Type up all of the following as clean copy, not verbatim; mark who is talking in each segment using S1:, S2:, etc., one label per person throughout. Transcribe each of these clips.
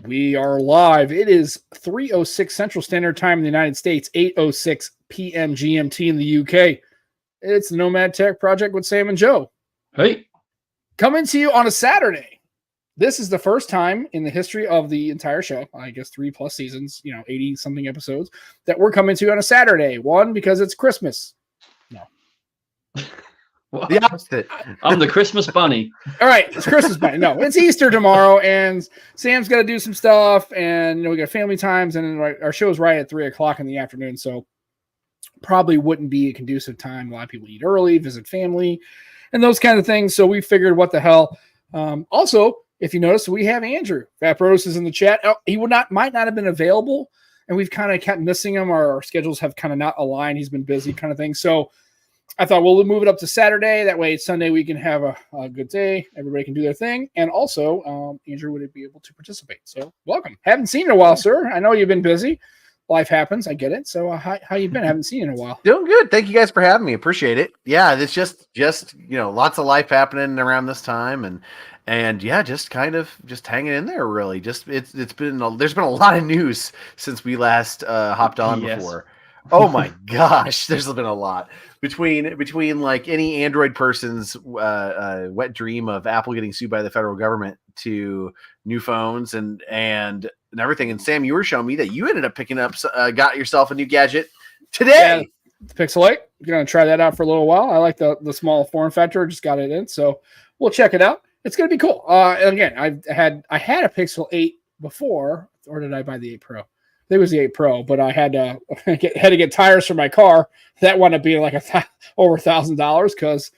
S1: We are live. It is 3:06 Central Standard Time in the United States, 8:06 p.m. GMT in the UK. It's the Nomad Tech Project with Sam and Joe.
S2: Hey.
S1: Coming to you on a Saturday. This is the first time in the history of the entire show, I guess 3+ seasons, 80-something episodes, that we're coming to you on a Saturday. One, because it's Christmas. No.
S2: Well, the opposite. I'm the Christmas bunny.
S1: All right, it's Christmas bunny. No, it's Easter tomorrow, and Sam's got to do some stuff, and we got family times, and our show's right at 3 o'clock in the afternoon, so probably wouldn't be a conducive time. A lot of people eat early, visit family, and those kind of things. So we figured, what the hell? Also, if you notice, we have Andrew. FatProduce is in the chat. Oh, he might not have been available, and we've kind of kept missing him. Our schedules have kind of not aligned. He's been busy, kind of thing. So I thought, we'll move it up to Saturday. That way, Sunday we can have a good day. Everybody can do their thing. And also, Andrew would be able to participate. So welcome. Haven't seen you in a while, sir. I know you've been busy. Life happens. I get it. So how you been? Haven't seen you in a while.
S3: Doing good. Thank you guys for having me. Appreciate it. Yeah, it's just lots of life happening around this time, and yeah, just kind of just hanging in there. Really, just there's been a lot of news since we last hopped on before. Oh my gosh, there's been a lot between like any Android person's wet dream of Apple getting sued by the federal government to new phones and everything. And Sam, you were showing me that you ended up picking up, got yourself a new gadget today.
S1: Yeah, the Pixel 8. You're gonna try that out for a little while. I like the small form factor. Just got it in, so we'll check it out. It's gonna be cool. And again, I had a Pixel 8 before, or did I buy the 8 Pro? I think it was the 8 Pro, but I had to get tires for my car. That wound up being like over $1,000 because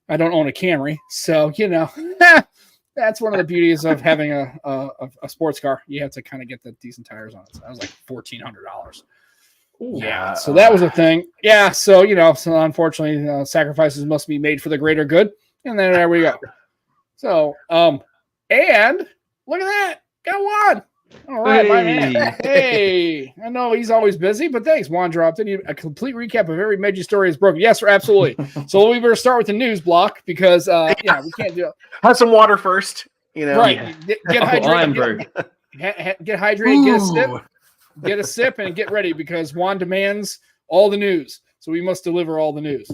S1: I don't own a Camry. So that's one of the beauties of having a sports car. You have to kind of get the decent tires on it. So that was like $1,400. Yeah, so that was a thing. Yeah, so so unfortunately, sacrifices must be made for the greater good. And then there we go. So and look at that, got one. All right, my man. Hey, I know he's always busy, but thanks. Juan dropped in a complete recap of every major story is broken. Yes, sir, absolutely. So we better start with the news block because we can't do it.
S3: Have some water first,
S1: Right. Get hydrated. Get hydrated. Get a sip, and get ready because Juan demands all the news. So we must deliver all the news.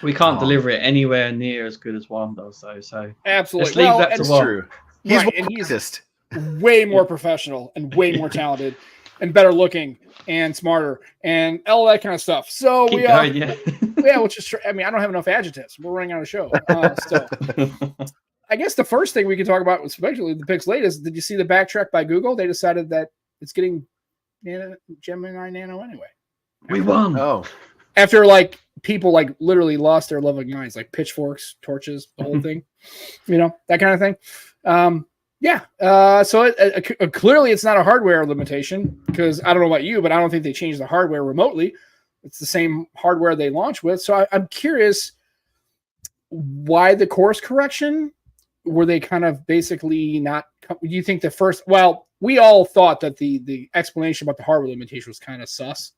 S2: We can't deliver it anywhere near as good as Juan does, though. So
S1: absolutely,
S2: let's leave that to Juan.
S3: True.
S1: He's way more professional and way more talented and better looking and smarter and all that kind of stuff. So which is, I don't have enough adjectives. We're running out of show. Still, I guess the first thing we can talk about, especially the Pixel 8, is, did you see the backtrack by Google? They decided that it's getting Gemini Nano anyway.
S2: We won.
S3: Oh,
S1: after people literally lost their loving minds, like pitchforks, torches, the whole thing, that kind of thing. So clearly it's not a hardware limitation because I don't know about you, but I don't think they changed the hardware remotely. It's the same hardware they launched with. So I'm curious why the course correction. Were they kind of basically not? Do you think the first? Well, we all thought that the explanation about the hardware limitation was kind of sus.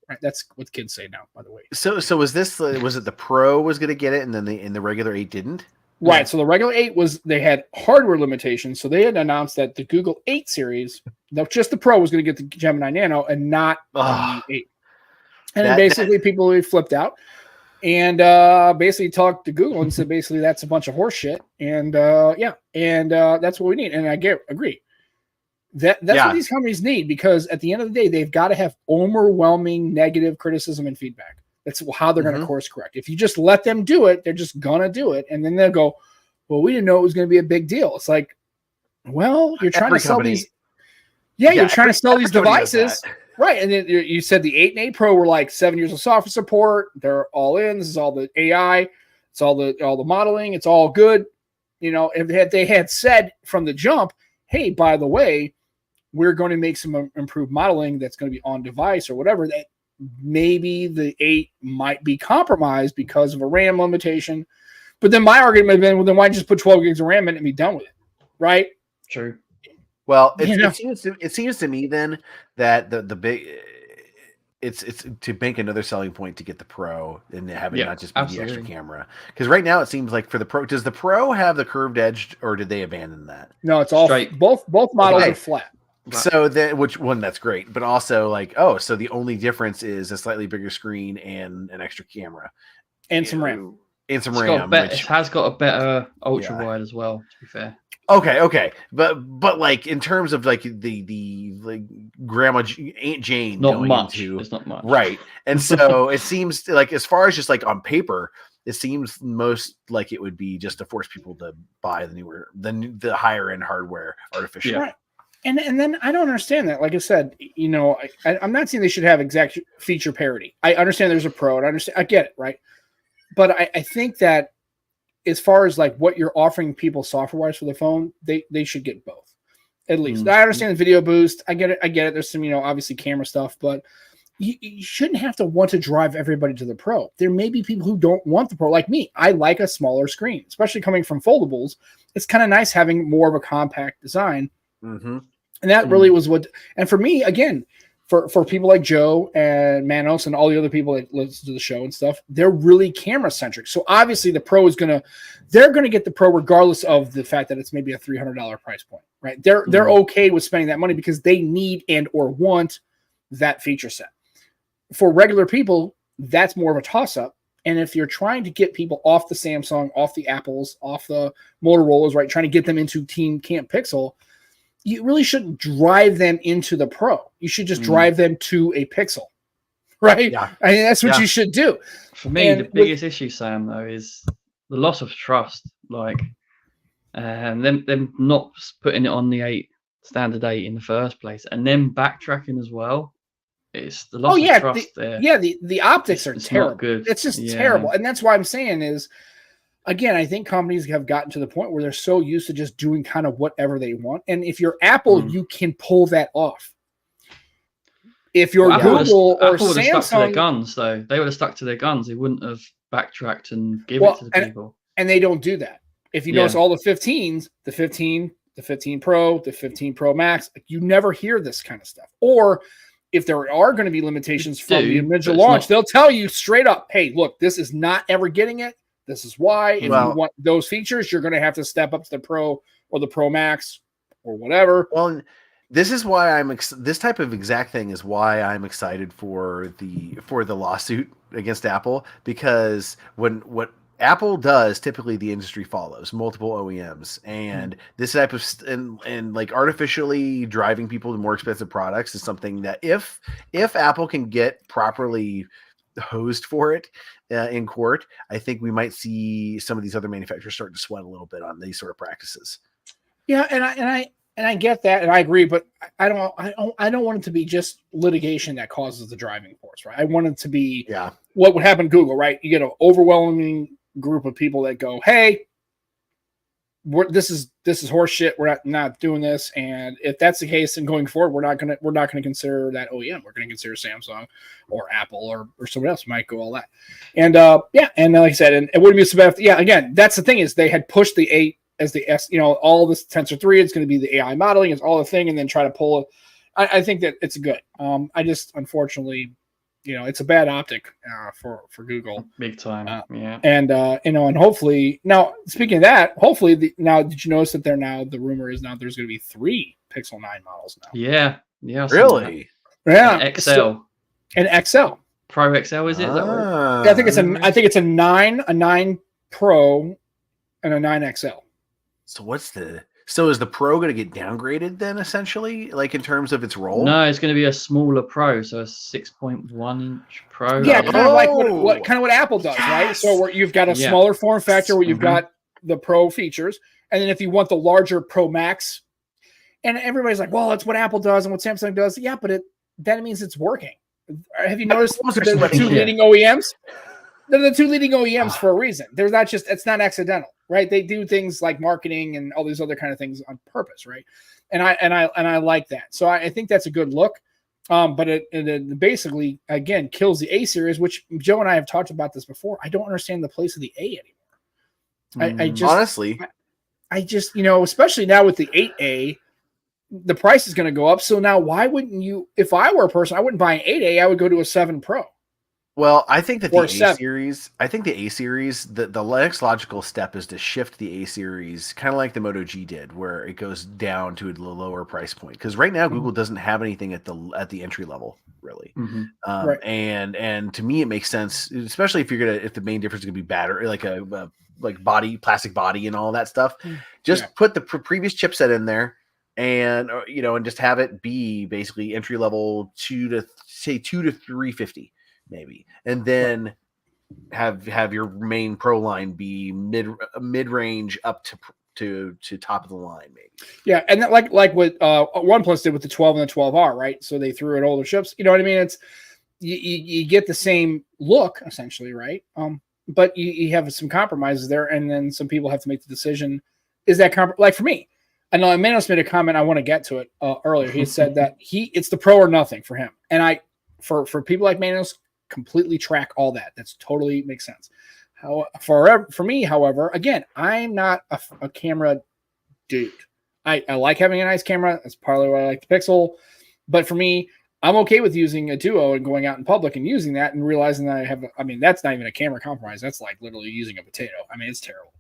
S1: Right, that's what kids say now, by the way.
S3: So was it the Pro was going to get it, and then the regular 8 didn't?
S1: Right. Yeah. So the regular 8 they had hardware limitations. So they had announced that the Google 8 series, just the Pro, was going to get the Gemini Nano and not the 8. And basically people flipped out and basically talked to Google and said basically that's a bunch of horse shit. And that's what we need. And I agree. That's what these companies need, because at the end of the day, they've got to have overwhelming negative criticism and feedback. That's how they're going to course correct. If you just let them do it, they're just going to do it. And then they'll go, well, we didn't know it was going to be a big deal. It's like, well, you're trying to sell these. Yeah, you're trying to sell these devices. Right. And then you said the 8 and 8 Pro were like 7 years of software support. They're all in. This is all the AI. It's all the modeling. It's all good. If they had said from the jump, hey, by the way, we're going to make some improved modeling that's going to be on device or whatever, that maybe the 8 might be compromised because of a RAM limitation. But then my argument would have been, well, then why just put 12 gigs of RAM in and be done with it? Right?
S2: True.
S3: Well, it seems to me then that the big it's to make another selling point to get the Pro and have it not just be the extra
S2: absolutely.
S3: camera. Because right now it seems like for the Pro, does the Pro have the curved edge, or did they abandon that?
S1: No, it's all
S2: Straight.
S1: both models
S3: Okay.
S1: are flat.
S3: So then, which one? That's great, but also like, so the only difference is a slightly bigger screen and an extra camera
S1: And some RAM.
S3: And some
S2: It
S3: RAM.
S2: has got a better ultra wide as well. To be fair.
S3: Okay, but like in terms of like the like Grandma Aunt Jane,
S2: Not
S3: going
S2: much.
S3: into,
S2: It's not much,
S3: right? And so it seems like, as far as just like on paper, it seems most like it would be just to force people to buy the higher end hardware artificially.
S1: Right. And then I don't understand that. Like I said, I'm not saying they should have exact feature parity. I understand there's a Pro, and I get it, right? But I think that as far as like what you're offering people software-wise for the phone, they should get both, at least. I understand the video boost. I get it. There's some, obviously camera stuff, but you shouldn't have to want to drive everybody to the Pro. There may be people who don't want the Pro, like me. I like a smaller screen, especially coming from foldables. It's kind of nice having more of a compact design.
S3: Mm-hmm.
S1: And that really was and for me, again, for people like Joe and Manos and all the other people that listen to the show and stuff, they're really camera centric. So obviously the Pro they're going to get the Pro regardless of the fact that it's maybe a $300 price point, right? They're okay with spending that money because they need and or want that feature set. For regular people, that's more of a toss up. And if you're trying to get people off the Samsung, off the Apples, off the Motorola's, right, trying to get them into Team Camp Pixel, you really shouldn't drive them into the Pro. You should just drive them to a Pixel, right?
S3: Yeah.
S1: I mean, that's what you should do.
S2: For me, the biggest issue, Sam, though, is the loss of trust. Like, them not putting it on the standard 8 in the first place, and then backtracking as well. It's the loss of trust there.
S1: Yeah, the optics are terrible.
S2: Not good.
S1: It's just terrible. And that's why I'm saying is, again, I think companies have gotten to the point where they're so used to just doing kind of whatever they want. And if you're Apple, you can pull that off. If you're Google or
S2: Apple would have
S1: Samsung,
S2: stuck to their guns, though. They would have stuck to their guns. They wouldn't have backtracked and given it to the people.
S1: And they don't do that. If you notice all the 15s, the 15 Pro, the 15 Pro Max, you never hear this kind of stuff. Or if there are going to be limitations from the initial launch, they'll tell you straight up, hey, look, this is not ever getting it. This is why. If you want those features, you're going to have to step up to the Pro or the Pro Max or whatever.
S3: Well, this is why this type of exact thing is why I'm excited for the lawsuit against Apple, because what Apple does, typically the industry follows multiple OEMs, and this type of and like artificially driving people to more expensive products is something that if Apple can get properly hosed for it in court, I think we might see some of these other manufacturers start to sweat a little bit on these sort of practices.
S1: Yeah, and I get that, and I agree, but I don't want it to be just litigation that causes the driving force, right? I want it to be what would happen to Google, right? You get an overwhelming group of people that go, "Hey, this is horse shit. We're not doing this." And if that's the case, then going forward, we're not gonna consider that OEM. We're gonna consider Samsung or Apple or someone else might go all that. And and like I said, and it wouldn't be so bad. Again, that's the thing is they had pushed the 8 as the S, all this Tensor 3. It's going to be the AI modeling. It's all the thing, and then try to pull it. I think that it's good. I just unfortunately, it's a bad optic for Google,
S2: big time.
S1: And and hopefully now, speaking of that, hopefully now, did you notice that the rumor is now there's going to be 3 Pixel 9 models now?
S2: Yeah.
S3: Really?
S1: Yeah.
S2: XL
S1: and XL.
S2: Pro XL, is it? Is that right?
S1: Yeah, I think it's a 9 Pro and a 9 XL.
S3: So is the Pro going to get downgraded then, essentially, like in terms of its role?
S2: No, it's going to be a smaller Pro, so a 6.1 inch Pro.
S1: Yeah, kind of like what Apple does, right? So where you've got a smaller form factor where you've got the Pro features, and then if you want the larger Pro Max, and everybody's like, well, that's what Apple does and what Samsung does. Yeah, but that means it's working. Have you noticed the 2 leading OEMs? They're the 2 leading OEMs for a reason. It's not accidental, right? They do things like marketing and all these other kind of things on purpose, right? And I like that. So I think that's a good look. But it basically, again, kills the A series, which Joe and I have talked about this before. I don't understand the place of the A anymore. I just, especially now with the 8A, the price is going to go up. So now why wouldn't you, if I were a person, I wouldn't buy an 8A, I would go to a 7 Pro.
S3: Well, I think that the
S1: Or
S3: A
S1: seven.
S3: series, the next logical step is to shift the A series, kind of like the Moto G did, where it goes down to a lower price point. Because right now Google doesn't have anything at the entry level, really.
S1: Right.
S3: And to me, it makes sense, especially if the main difference is gonna be battery, like a plastic body and all that stuff. Just put the previous chipset in there, and and just have it be basically entry level 2 to 350. Maybe, and then have your main Pro line be mid range up to top of the line, maybe.
S1: Yeah, and that, like what OnePlus did with the 12 and the 12R, right? So they threw in older chips. You know what I mean? It's you get the same look essentially, right? But you have some compromises there, and then some people have to make the decision: is that like for me? I know Manos made a comment. I want to get to it earlier. He said that it's the Pro or nothing for him, and for people like Manos, completely track all that. That's totally makes sense. For me, however, again, I'm not a camera dude. I like having a nice camera. That's partly why I like the Pixel. But for me, I'm okay with using a Duo and going out in public and using that and realizing that that's not even a camera compromise. That's like literally using a potato. I mean, it's terrible.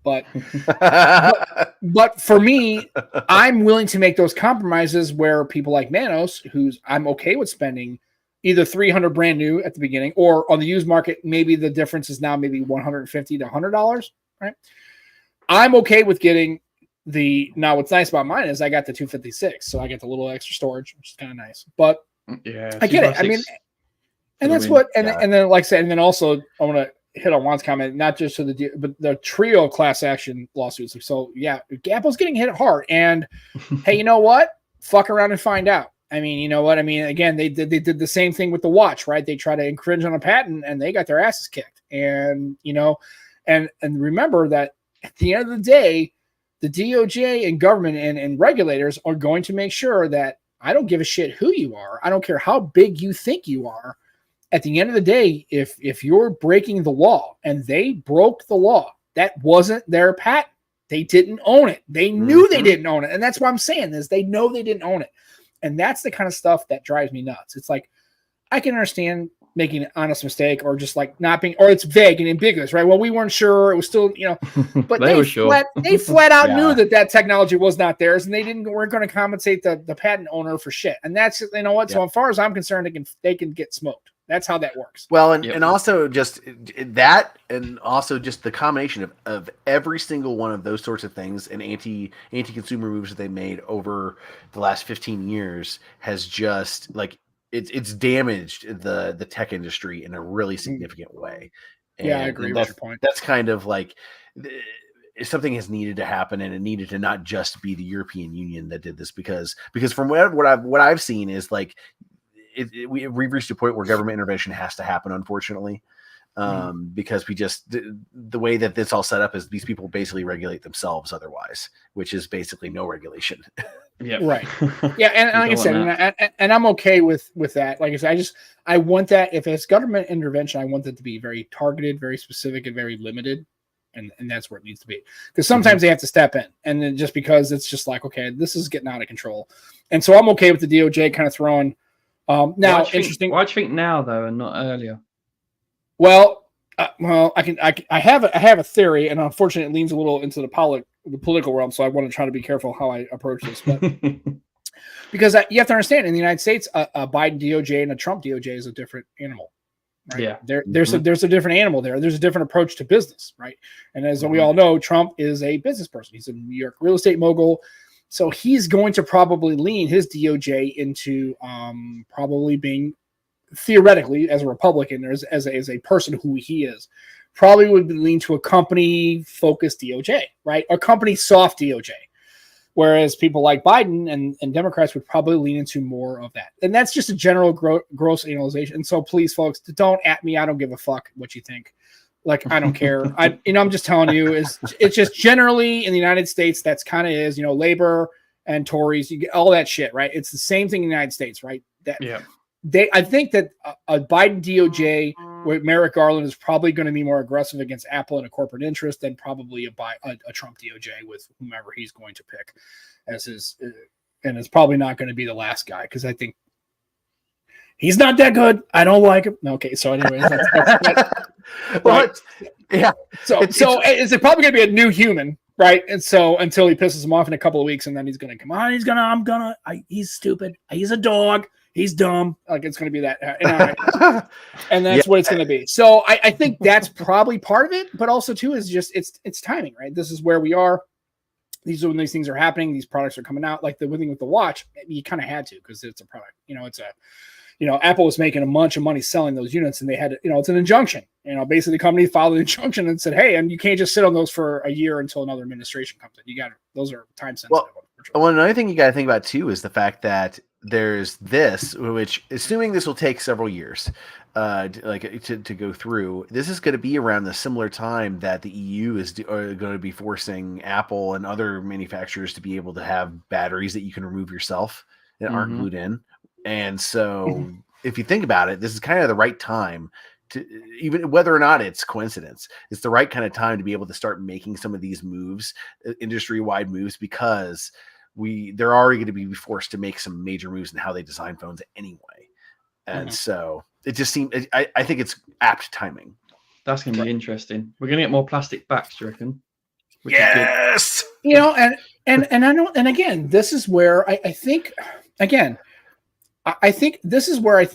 S1: But for me, I'm willing to make those compromises where people like Manos, I'm okay with spending either $300 brand new at the beginning, or on the used market, maybe the difference is now maybe $150 to $100, right? I'm okay with getting now what's nice about mine is I got the 256, so I get the little extra storage, which is kind of nice. But I get it. I mean, and that's what, and then like I said, and then also I want to hit on Juan's comment, not just but the trio class action lawsuits. So yeah, Apple's getting hit hard, and hey, you know what? Fuck around and find out. I mean, you know what? I mean, again, they did the same thing with the watch, right? They try to infringe on a patent and they got their asses kicked. And, and remember that at the end of the day, the DOJ and government and regulators are going to make sure that I don't give a shit who you are. I don't care how big you think you are. At the end of the day, if you're breaking the law, and they broke the law, that wasn't their patent. They didn't own it. They knew they didn't own it. And that's why I'm saying this. They know they didn't own it. And that's the kind of stuff that drives me nuts. It's like, I can understand making an honest mistake, or just like not being, or it's vague and ambiguous, right? Well, we weren't sure. It was still, but they flat out knew that technology was not theirs, and weren't going to compensate the patent owner for shit. And that's, you know what? So as far as I'm concerned, they can get smoked. That's how that works.
S3: Well, and also just that, and also just the combination of every single one of those sorts of things and anti-consumer moves that they made over the last 15 years has just like it's damaged the tech industry in a really significant way. And,
S1: I agree with your point.
S3: That's kind of like something has needed to happen, and it needed to not just be the European Union that did this, because from what I've seen is like. We've reached a point where government intervention has to happen, unfortunately, because we just the way that this all set up is these people basically regulate themselves otherwise, which is basically no regulation.
S2: Yeah,
S1: right. Yeah, and like I said, and I'm okay with that. Like I said, I want that. If it's government intervention, I want that to be very targeted, very specific, and very limited. And that's where it needs to be, because sometimes they have to step in, and then just because it's just like, okay, this is getting out of control, and so I'm okay with the DOJ kind of throwing. Now, interesting.
S2: Why do you think now though, and not earlier?
S1: Well, I have a theory, and unfortunately, it leans a little into the political realm. So I want to try to be careful how I approach this, but because you have to understand, in the United States, a Biden DOJ and a Trump DOJ is a different animal. Right?
S2: Yeah,
S1: there's a different animal there. There's a different approach to business, right? And as we all know, Trump is a business person. He's a New York real estate mogul. So he's going to probably lean his DOJ into probably being, theoretically, as a Republican, or as a person who he is, probably would lean to a company-focused DOJ, right? A company-soft DOJ. Whereas people like Biden and Democrats would probably lean into more of that. And that's just a general gross analyzation. And so please, folks, don't at me. I don't give a fuck what you think. Like, I don't care. I'm just telling you, it's just generally in the United States, that's kind of is, labor and Tories, you get all that shit, right? It's the same thing in the United States, right? I think that a Biden DOJ with Merrick Garland is probably going to be more aggressive against Apple and a corporate interest than probably a Trump DOJ with whomever he's going to pick as his and it's probably not going to be the last guy because I think he's not that good. I don't like him. Okay, so anyways,
S3: yeah.
S1: So is it probably going to be a new human, right? And so until he pisses him off in a couple of weeks, and then he's going to come on. He's stupid. He's a dog. He's dumb. Like it's going to be that, and that's what it's going to be. So I think that's probably part of it, but also too is just it's timing, right? This is where we are. These are when these things are happening. These products are coming out. Like the thing with the watch, you kind of had to because it's a product. Apple was making a bunch of money selling those units, and they had, it's an injunction. Basically the company followed the injunction and said, hey, and you can't just sit on those for a year until another administration comes in. Those are time sensitive.
S3: Well, another thing you got to think about too is the fact that there's this, which assuming this will take several years, to go through. This is going to be around the similar time that the EU are going to be forcing Apple and other manufacturers to be able to have batteries that you can remove yourself that aren't glued in. And so if you think about it, this is kind of the right time to, even whether or not it's coincidence, it's the right kind of time to be able to start making some of these moves, industry-wide moves, because they're already going to be forced to make some major moves in how they design phones anyway. And so it just seems, I think it's apt timing.
S2: That's going to be interesting. We're going to get more plastic backs, do you reckon?
S3: Yes.
S1: And I know, and again, this is where I think, again, I think this is where how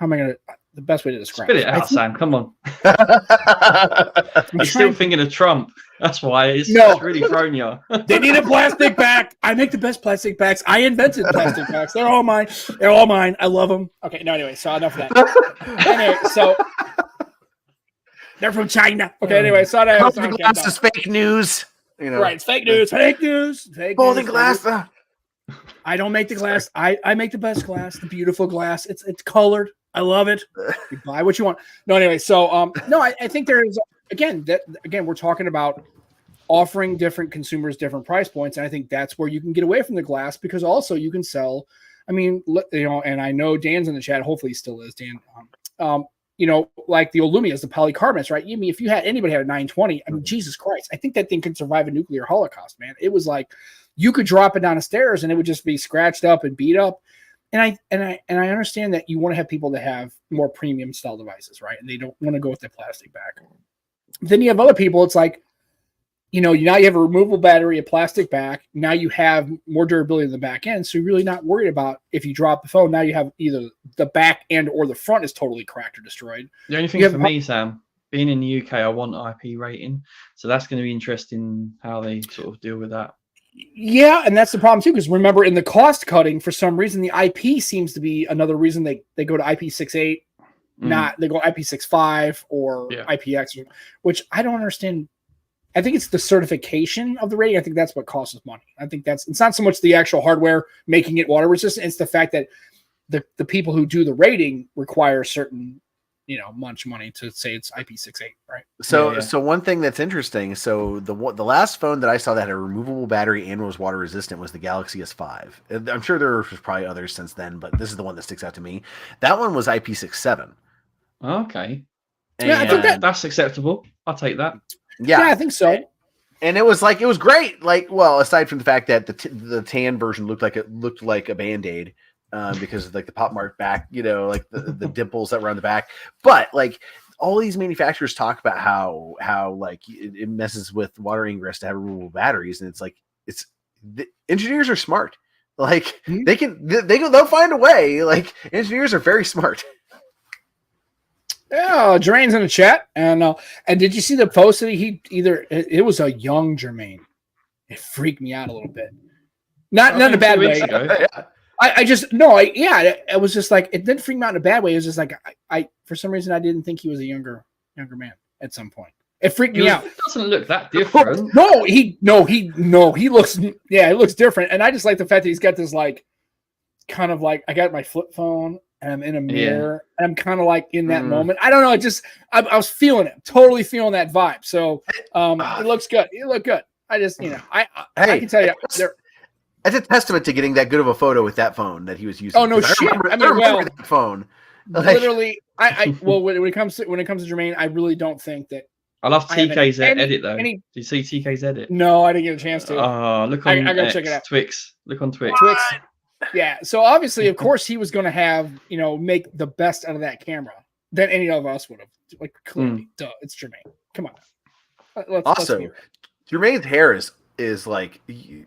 S1: am I going to, the best way to describe
S2: it? Spit it out, Sam. Come on. I'm still thinking of Trump. That's why it's really thrown you.
S1: They need a plastic back. I make the best plastic backs. I invented plastic backs. They're all mine. They're all mine. I love them. Okay. No, anyway. So enough of that. Anyway, so they're from China. Okay. Anyway. So
S3: glass is fake news.
S1: Right. It's fake news. Fake news. Fake
S3: Golden
S1: news.
S3: glass.
S1: I don't make the glass. I make the best glass, the beautiful glass. It's colored. I love it. You buy what you want. No, anyway. So I think there's again we're talking about offering different consumers different price points, and I think that's where you can get away from the glass because also you can sell. I mean, and I know Dan's in the chat. Hopefully, he still is Dan. Like the old Lumias, the polycarbonates, right? I mean, if you had anybody had a 920, I mean, Jesus Christ, I think that thing could survive a nuclear holocaust, man. It was like you could drop it down the stairs and it would just be scratched up and beat up. And I understand that you want to have people that have more premium style devices, right? And they don't want to go with the plastic back. Then you have other people. It's like, now you have a removable battery, a plastic back. Now you have more durability in the back end. So you're really not worried about if you drop the phone. Now you have either the back end or the front is totally cracked or destroyed.
S2: The only thing for me, Sam, being in the UK, I want IP rating. So that's going to be interesting how they sort of deal with that.
S1: Yeah, and that's the problem too, because remember in the cost cutting, for some reason, the IP seems to be another reason they go to IP68, not they go IP65 or IPX, which I don't understand. I think it's the certification of the rating. I think that's what costs us money. I think it's not so much the actual hardware making it water resistant. It's the fact that the people who do the rating require certain, much money to say it's IP68, right?
S3: So one thing that's interesting. So the last phone that I saw that had a removable battery and was water resistant was the Galaxy S5. I'm sure there was probably others since then, but this is the one that sticks out to me. That one was IP67.
S2: Okay.
S1: And I think
S2: that's acceptable. I'll take that.
S1: Yeah, I think so.
S3: And it was great. Aside from the fact that the tan version looked like a Band-Aid. Because of the pop mark back, the dimples that were on the back. But all these manufacturers talk about how it messes with water ingress to have removable batteries, and it's the engineers are smart. They'll find a way. Engineers are very smart.
S1: Yeah, Jermaine's in the chat, and did you see the post that it was a young Jermaine? It freaked me out a little bit. Not in a bad way. It was just like, it didn't freak me out in a bad way. It was just like, I for some reason, I didn't think he was a younger man at some point. It freaked me out.
S2: It doesn't look that different.
S1: He looks, it looks different. And I just like the fact that he's got this, kind of I got my flip phone and I'm in a mirror and I'm kind of in that moment. I don't know. I was feeling it, totally feeling that vibe. So it looks good. It looked good. I just, I can tell you
S3: That's a testament to getting that good of a photo with that phone that he was using.
S1: Oh no shit! I
S3: remember that phone.
S1: Literally, when it comes to Jermaine, I really don't think that
S2: I love
S1: I haven't
S2: TK's
S1: any-
S2: edit though.
S1: any-
S2: Do you see TK's edit?
S1: No, I didn't get a chance to.
S2: Oh, look
S1: I
S2: on
S1: gotta
S2: X,
S1: check it out.
S2: Twix. Look on Twix.
S1: Twix. Yeah. So obviously, of course, he was going to have make the best out of that camera than any of us would have. Like clearly, duh, it's Jermaine. Come on. Let's be real.
S3: Jermaine's hair is like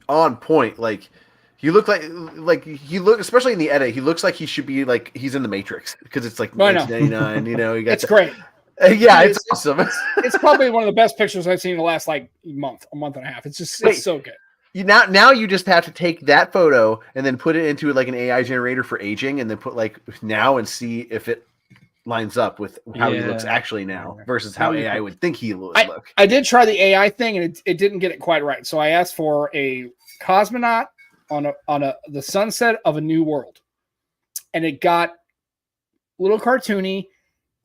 S3: on point. Like he look like he look, especially in the edit, he looks like he should be like he's in the Matrix because it's like 1999. You got
S1: it's great.
S3: Yeah, it's awesome.
S1: It's probably one of the best pictures I've seen in the last like a month and a half. It's just it's so good.
S3: Now you just have to take that photo and then put it into like an AI generator for aging, and then put like now and see if it lines up with how he looks actually now versus how AI would think he would look.
S1: I did try the AI thing and it didn't get it quite right. So I asked for a cosmonaut on the sunset of a new world, and it got a little cartoony.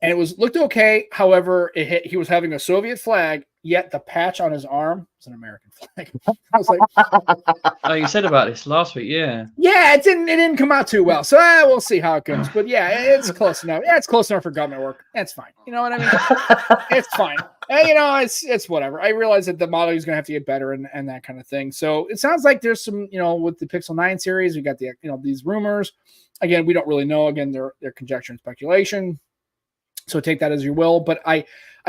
S1: And it looked okay. However, he was having a Soviet flag, yet the patch on his arm was an American flag. I was like,
S2: "Oh, you said about this last week, yeah."
S1: Yeah, it didn't come out too well. So we'll see how it goes. But yeah, it's close enough. Yeah, it's close enough for government work. That's fine. You know what I mean? It's fine. It's whatever. I realize that the model is going to have to get better and that kind of thing. So it sounds like there's some, with the Pixel 9 series, we got the these rumors. Again, we don't really know. Again, they're conjecture and speculation. So take that as you will. But I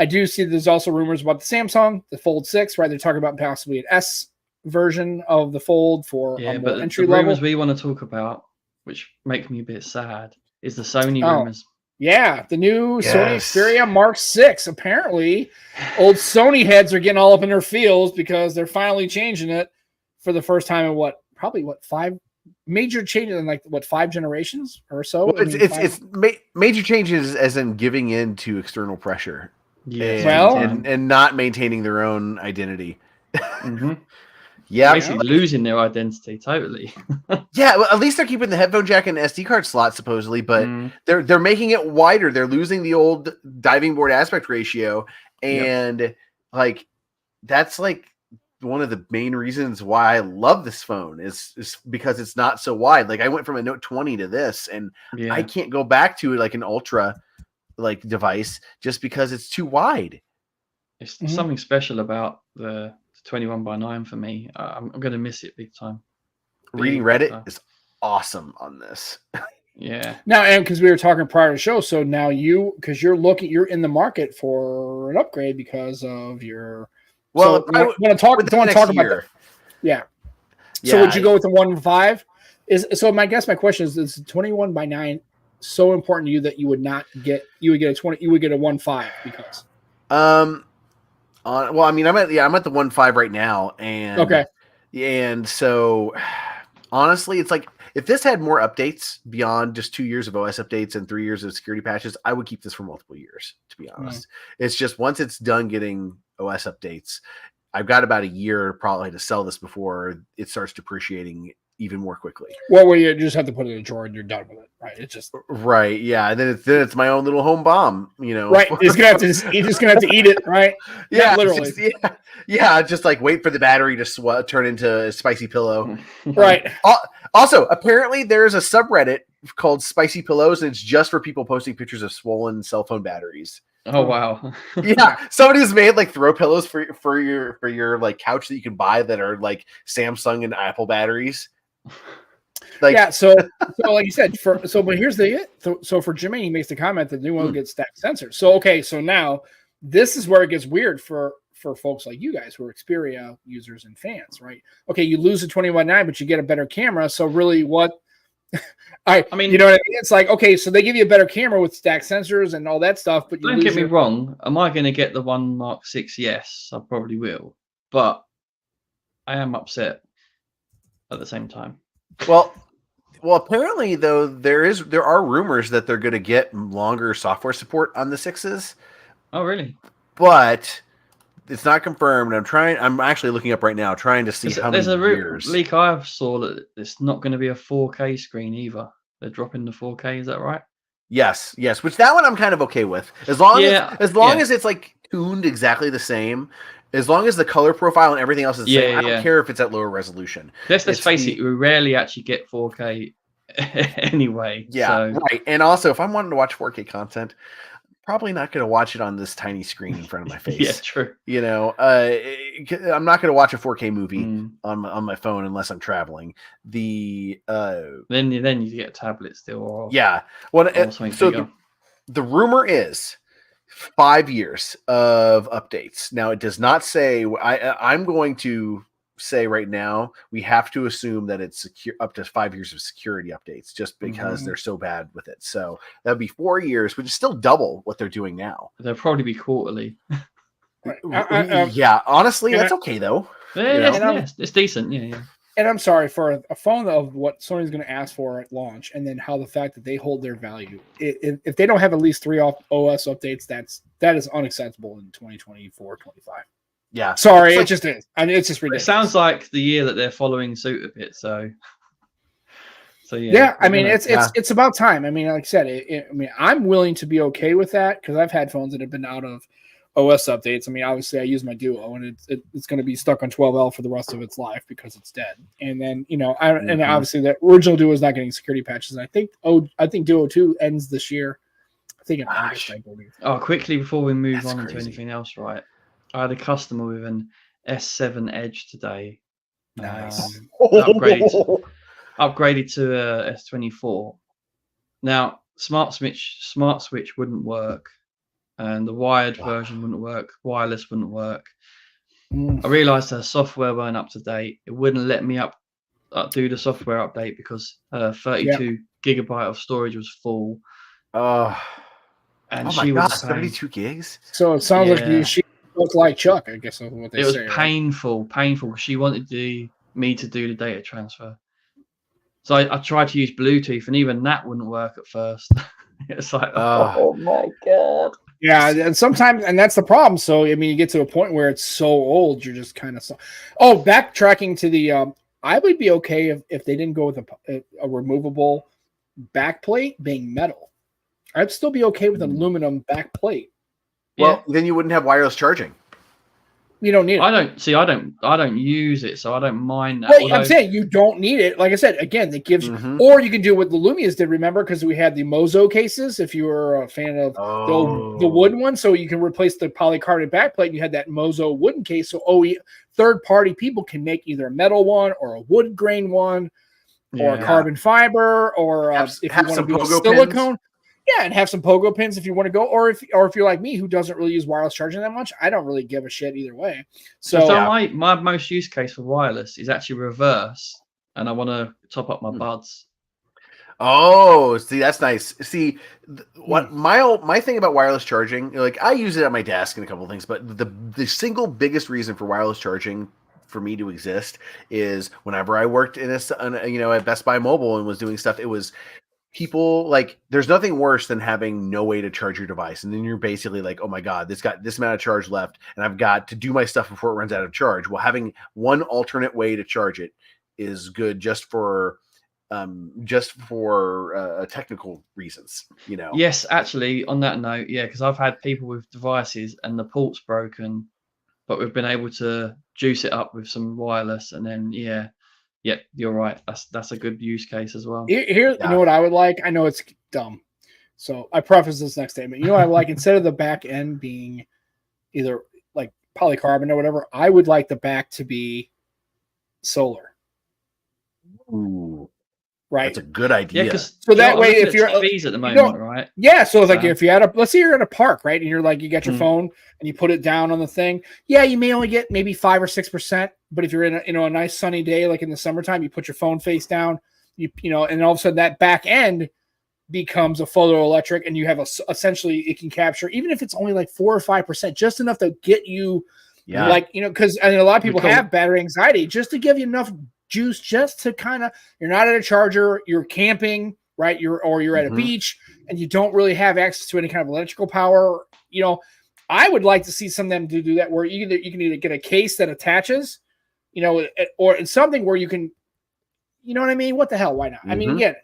S1: do see there's also rumors about the Samsung, the Fold 6, right? They're talking about possibly an S version of the Fold for a more entry level.
S2: The rumors we want to talk about, which make me a bit sad, is the Sony rumors.
S1: Yeah, the new Sony Xperia Mark 6. Apparently, old Sony heads are getting all up in their feels because they're finally changing it for the first time in probably 5 major changes in 5 generations or so.
S3: Well, it's major changes as in giving in to external pressure, and not maintaining their own identity.
S2: Mm-hmm.
S3: Yeah,
S2: basically losing their identity totally.
S3: Yeah, well, at least they're keeping the headphone jack and SD card slot supposedly, but they're making it wider. They're losing the old diving board aspect ratio, and that's one of the main reasons why I love this phone is because it's not so wide. Like I went from a Note 20 to this, and I can't go back to like an Ultra device just because it's too wide.
S2: It's something special about the 21:9 for me. I'm going to miss it big time.
S3: Reading Reddit is awesome on this.
S2: Yeah.
S1: Now, and because we were talking prior to the show, so now because you're in the market for an upgrade because of your. Well, I want to talk about that. Yeah. So would you go with the 1.5? My question is 21:9 so important to you that you would get a 1.5 because?
S3: I'm at the 1.5 right now, and and so honestly, it's like if this had more updates beyond just 2 years of OS updates and 3 years of security patches, I would keep this for multiple years. To be honest, it's just once it's done getting OS updates, I've got about a year probably to sell this before it starts depreciating even more quickly.
S1: Well, you just have to put it in a drawer and you're done with it, right? It's just
S3: yeah. And then it's my own little home bomb,
S1: Right, you're just gonna have to eat it, right?
S3: Yeah,
S1: literally.
S3: Just wait for the battery to turn into a spicy pillow,
S1: right?
S3: Also, apparently there's a subreddit called Spicy Pillows, and it's just for people posting pictures of swollen cell phone batteries.
S2: Oh wow!
S3: Yeah, somebody's made throw pillows for your couch that you can buy that are Samsung and Apple batteries.
S1: So like you said, but here's so for Jimmy, he makes the comment that the new one gets stacked sensors. So now this is where it gets weird for folks like you guys who are Xperia users and fans, right? Okay, you lose the 21.9, but you get a better camera. So really, what? I mean, you know what I mean? It's like, okay, so they give you a better camera with stacked sensors and all that stuff, but
S2: don't get me wrong. Am I going to get the 1 Mark 6? Yes, I probably will, but I am upset at the same time.
S3: Well, apparently though there are rumors that they're going to get longer software support on the 6s.
S2: Oh, really?
S3: But it's not confirmed. I'm actually looking up right now, trying to see how many years.
S2: There's a leak I saw that it's not going to be a 4K screen either. They're dropping the 4K. Is that right?
S3: Yes. Which that one I'm kind of okay with, as long as it's tuned exactly the same. As long as the color profile and everything else is the same, I don't care if it's at lower resolution.
S2: Let's face it, we rarely actually get 4K anyway.
S3: Yeah, right. And also, if I'm wanting to watch 4K content, probably not going to watch it on this tiny screen in front of my face.
S2: Yeah, true.
S3: You know, I'm not going to watch a 4K movie on my phone unless I'm traveling. Then
S2: you get a tablet still, or
S3: Well,
S2: something
S3: so
S2: bigger.
S3: the rumor is 5 years of updates. Now it does not say. I'm going to say right now we have to assume that it's secure up to 5 years of security updates, just because they're so bad with it. So that'd be 4 years, which is still double what they're doing now.
S2: They'll probably be quarterly.
S3: Yeah, honestly, that's okay though.
S2: Yeah, it's decent. Yeah.
S1: And I'm sorry for a phone of what Sony's going to ask for at launch, and then how the fact that they hold their value. If they don't have at least 3 OS updates, that is unacceptable in 2024, 25.
S3: Yeah,
S1: sorry, it just is. I mean, it's just ridiculous.
S2: It sounds like the year that they're following suit a bit. So yeah.
S1: Yeah, I mean, it's about time. I mean, like I said, I'm willing to be okay with that, because I've had phones that have been out of OS updates. I mean, obviously, I use my Duo, and it's going to be stuck on 12L for the rest of its life because it's dead. And then and obviously, the original Duo is not getting security patches. And I think Duo 2 ends this year. I think in August, I believe.
S2: Oh, quickly before we move on into anything else, right? I had a customer with an S7 Edge today.
S1: Nice.
S2: Upgraded to a S24. Now, Smart Switch wouldn't work, and the wired version wouldn't work. Wireless wouldn't work. I realized her software weren't up to date. It wouldn't let me do the software update because 32 gigabyte of storage was full.
S3: And
S2: she was
S3: 72 gigs.
S1: So it sounds like she looked like Chuck, I guess is what they say.
S2: It was painful. She wanted me to do the data transfer. So I tried to use Bluetooth, and even that wouldn't work at first. It's like, oh my God.
S1: Yeah, and sometimes, and that's the problem. So, I mean, you get to a point where it's so old, you're just kind of backtracking to the, I would be okay if they didn't go with a removable backplate being metal. I'd still be okay with an aluminum backplate.
S3: Well, then you wouldn't have wireless charging.
S1: You don't need it.
S2: I don't use it, so I don't mind that.
S1: Well, I'm saying you don't need it. Like I said, again, that gives you, or you can do what the Lumias did, remember, because we had the Mozo cases, if you were a fan of the wooden one, so you can replace the polycarbonate backplate. You had that Mozo wooden case, so third-party people can make either a metal one or a wood grain one, or a carbon fiber, or if you want to do a silicone. Yeah, and have some pogo pins if you want to go, or if you're like me who doesn't really use wireless charging that much, I don't really give a shit either way. So
S2: my most use case for wireless is actually reverse, and I want to top up my buds.
S3: Oh, see, that's nice. See, what my thing about wireless charging, like I use it at my desk and a couple of things, but the single biggest reason for wireless charging for me to exist is whenever I worked at Best Buy Mobile and was doing stuff, it was people like there's nothing worse than having no way to charge your device, and then you're basically like, oh my god, this got this amount of charge left and I've got to do my stuff before it runs out of charge. Well, having one alternate way to charge it is good just for technical reasons,
S2: Yes, actually, on that note, because I've had people with devices and the port's broken, but we've been able to juice it up with some wireless, and then you're right. That's a good use case as well.
S1: You know what I would like? I know it's dumb, so I preface this next statement. You know what I would like? Instead of the back end being either like polycarbonate or whatever, I would like the back to be solar.
S3: Ooh,
S1: right.
S3: That's a good idea.
S2: Yeah,
S1: so that way, if you're
S2: fees at the moment, right?
S1: Yeah. So like if you're let's say you're in a park, right, and you're like you got your phone and you put it down on the thing. Yeah, you may only get maybe 5 or 6%, but if you're in a nice sunny day like in the summertime, you put your phone face down, and all of a sudden that back end becomes a photoelectric, and you have essentially it can capture, even if it's only like 4 or 5%, just enough to get you, because a lot of people have battery anxiety, just to give you enough juice, just to kind of, you're not at a charger, you're camping, right? You're at a beach, and you don't really have access to any kind of electrical power. I would like to see some of them do that, where you can either get a case that attaches, or it's something where you can, you know what I mean? What the hell? Why not? I mean, again,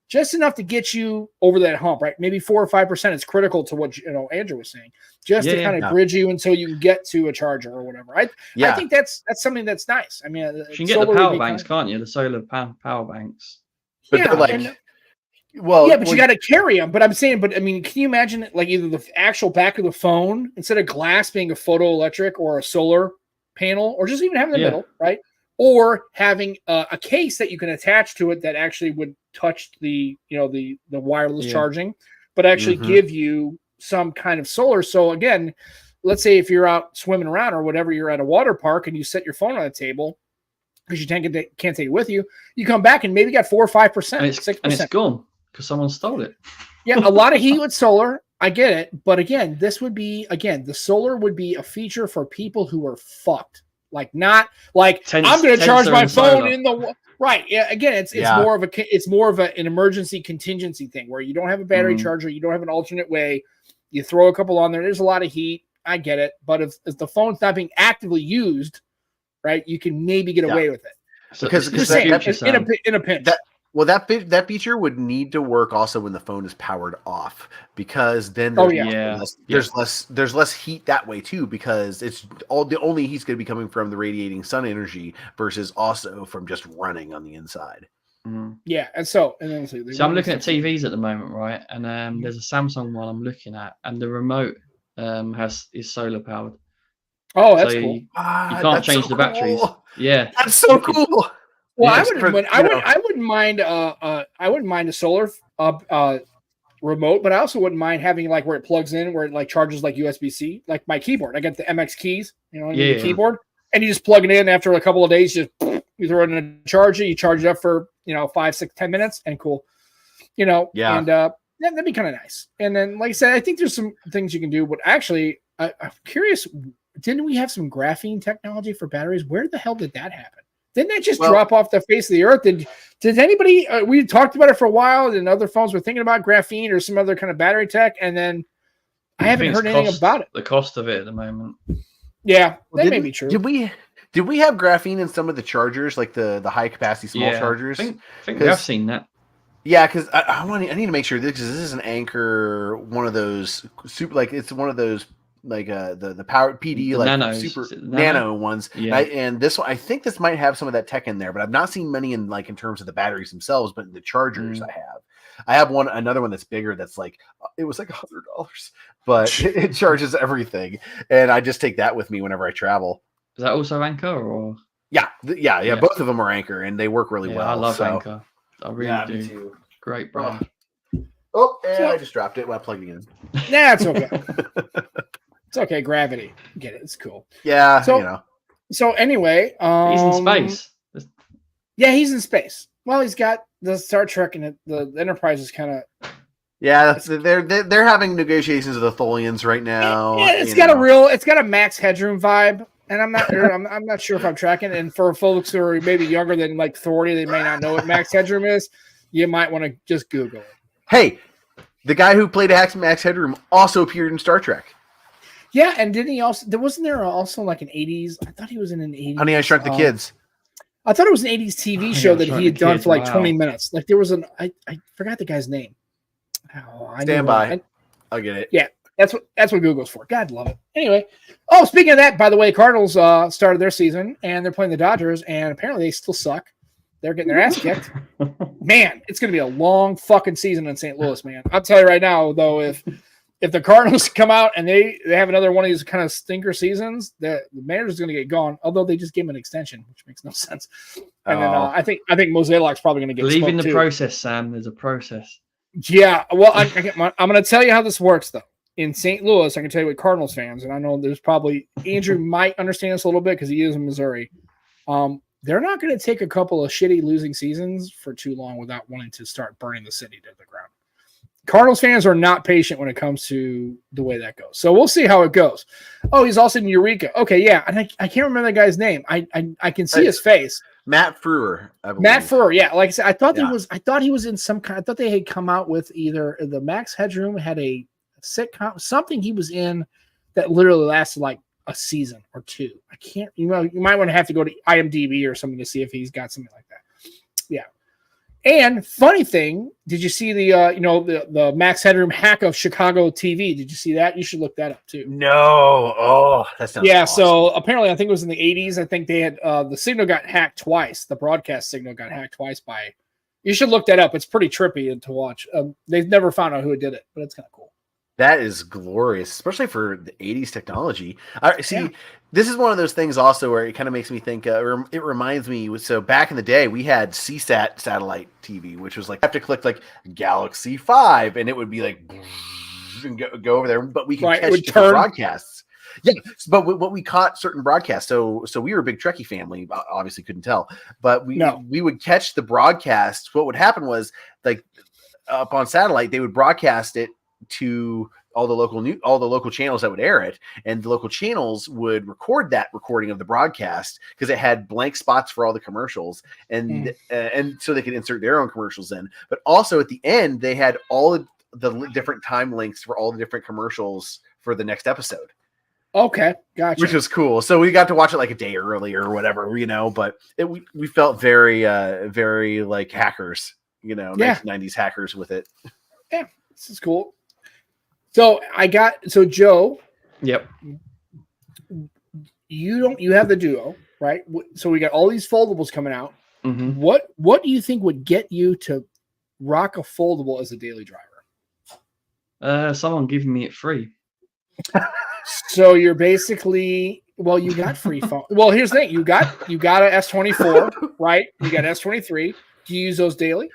S1: just enough to get you over that hump, right? Maybe 4 or 5% is critical to what Andrew was saying, just to kind of bridge you until you can get to a charger or whatever. I think that's something that's nice. I mean,
S2: you can get the power banks, can't you? The solar power banks.
S3: But Well,
S1: yeah, but you got to carry them. But I'm saying, but I mean, can you imagine like either the actual back of the phone instead of glass being a photoelectric or a solar panel, or just even having the middle, right? Or having a case that you can attach to it that actually would touch the wireless charging, but actually give you some kind of solar. So again, let's say if you're out swimming around or whatever, you're at a water park and you set your phone on the table because you can't take it with you. You come back and maybe got 4 or 5%, 6%,
S2: and it's gone because someone stole it.
S1: Yeah, a lot of heat with solar. I get it, but again, the solar would be a feature for people who are fucked. Like not like I'm going to charge my phone in the right. Yeah, again, it's more of an emergency contingency thing where you don't have a battery charger, you don't have an alternate way. You throw a couple on there. There's a lot of heat. I get it, but if the phone's not being actively used, right, you can maybe get away with it.
S2: So
S3: because
S1: in a pinch.
S3: That feature would need to work also when the phone is powered off, because then there's less heat that way too, because it's the only heat's going to be coming from the radiating sun energy versus also from just running on the inside.
S1: Yeah, and so I'm
S2: looking at TVs at the moment, right? And there's a Samsung one I'm looking at, and the remote is solar powered.
S1: Oh, that's cool.
S2: You can't change the batteries. Yeah,
S3: that's so cool.
S1: Well, I wouldn't mind a solar remote, but I also wouldn't mind having like where it plugs in, where it like charges like USB-C, like my keyboard. I got the MX keys, the keyboard, and you just plug it in. After a couple of days, you throw it in a charger, you charge it up for 5, 6, 10 minutes, and cool. And that'd be kind of nice. And then, like I said, I think there's some things you can do. But actually, I'm curious. Didn't we have some graphene technology for batteries? Where the hell did that happen? Didn't that just drop off the face of the earth? Did anybody? We talked about it for a while, and other phones were thinking about graphene or some other kind of battery tech, and then I haven't heard anything about it.
S2: The cost of it at the moment.
S1: Yeah, that may be true.
S3: Did we have graphene in some of the chargers, like the high capacity small chargers?
S2: I think I've seen that.
S3: Yeah, because I need to make sure this is an Anchor, one of those it's one of those. Like the power PD, like nanos, super nano ones, and this one, I think this might have some of that tech in there, but I've not seen many in terms of the batteries themselves. But in the chargers, I have another one that's bigger. That's like it was like $100, but it charges everything, and I just take that with me whenever I travel.
S2: Is that also Anchor or?
S3: Yeah. Both of them are Anchor, and they work really well.
S2: I love Anchor. I really do.
S3: Too.
S2: Great brand.
S3: Oh, I just dropped it while plugging in.
S1: Nah, it's okay. It's okay, gravity. Get it. It's cool.
S3: Yeah,
S1: So anyway,
S2: he's in space.
S1: Yeah, he's in space. Well, he's got the Star Trek, and the Enterprise is kind of.
S3: Yeah, they're having negotiations with the Tholians right now.
S1: Yeah, it's got a Max Headroom vibe, and I'm not sure if I'm tracking. And for folks who are maybe younger than like 30, they may not know what Max Headroom is. You might want to just Google it.
S3: Hey, the guy who played Max Headroom also appeared in Star Trek.
S1: Yeah, and didn't he also? Wasn't there also like an 80s? I thought he was in an 80s.
S3: Honey, I Shrunk the Kids.
S1: I thought it was an 80s TV show that he had done for like 20 minutes. Like there was I forgot the guy's name.
S3: Stand by. I'll get it.
S1: Yeah, that's what Google's for. God love it. Anyway, speaking of that, by the way, Cardinals started their season and they're playing the Dodgers, and apparently they still suck. They're getting their ass kicked. Man, it's going to be a long fucking season in St. Louis, man. I'll tell you right now, though, if the Cardinals come out and they have another one of these kind of stinker seasons, the manager's going to get gone. Although they just gave him an extension, which makes no sense. And then I think Moselak's probably going to get.
S2: Believe in the process, Sam. There's a process.
S1: Yeah, well, I'm going to tell you how this works, though. In St. Louis, I can tell you what Cardinals fans, and I know there's probably Andrew might understand this a little bit because he is in Missouri. They're not going to take a couple of shitty losing seasons for too long without wanting to start burning the city to the ground. Cardinals fans are not patient when it comes to the way that goes. So we'll see how it goes. Oh, he's also in Eureka. Okay, yeah. And I can't remember the guy's name. I can see his face.
S3: Matt Frewer.
S1: Matt Frewer, yeah. Like I said, I thought he was in some kind. I thought they had come out with either the Max Headroom had a sitcom, something he was in that literally lasted like a season or two. I can't. You might want to have to go to IMDb or something to see if he's got something like that. Yeah. And funny thing, did you see the Max Headroom hack of Chicago TV? Did you see that? You should look that up too.
S3: No. Oh, that sounds awesome.
S1: So apparently, I think it was in the 80s. I think they had the signal got hacked twice. The broadcast signal got hacked twice by You should look that up. It's pretty trippy to watch. They've never found out who did it, but it's kind of cool.
S3: That is glorious, especially for the 80s technology. See,
S1: Yeah.
S3: this is one of those things also where it kind of makes me think, it reminds me, so back in the day, we had CSAT satellite TV, which was like, you have to click like Galaxy 5, and it would be like, and go over there, but we could catch different broadcasts. Yeah, but what we caught certain broadcasts. So we were a big Trekkie family. Obviously, couldn't tell, but we would catch the broadcasts. What would happen was, like, up on satellite, they would broadcast it to all the local channels that would air it, and the local channels would record that recording of the broadcast because it had blank spots for all the commercials, and so they could insert their own commercials in. But also at the end, they had all the different time links for all the different commercials for the next episode.
S1: Okay, gotcha.
S3: Which was cool. So we got to watch it like a day early or whatever, but we felt very, very like hackers, 1990s hackers with it.
S1: Yeah, this is cool. So Joe.
S2: Yep.
S1: You have the Duo, right? So we got all these foldables coming out.
S2: Mm-hmm.
S1: What do you think would get you to rock a foldable as a daily driver?
S2: Someone giving me it free.
S1: So you're basically, you got free phone. Well, here's the thing: you got a S24, right? You got S23. Do you use those daily?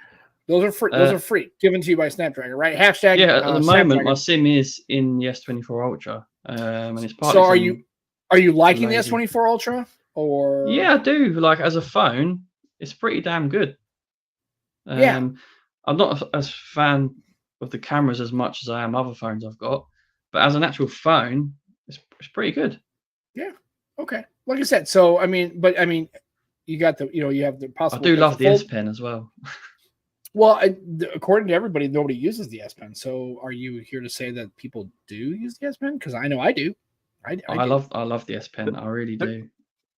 S1: Those are free. Those are free, given to you by Snapdragon, right? Hashtag.
S2: Yeah, at the moment,
S1: Snapdragon.
S2: my SIM is in the S24 Ultra, and it's part.
S1: So are you liking the S24 Ultra, or?
S2: Yeah, I do. Like, as a phone, it's pretty damn good. I'm not as fan of the cameras as much as I am other phones I've got, but as an actual phone, it's pretty good.
S1: Yeah. Okay. Like I said, so you got the you have the possible.
S2: I do love the S Pen as well.
S1: Well, according to everybody, nobody uses the S Pen. So, are you here to say that people do use the S Pen? Because I know I do. I
S2: love the S Pen. I really do.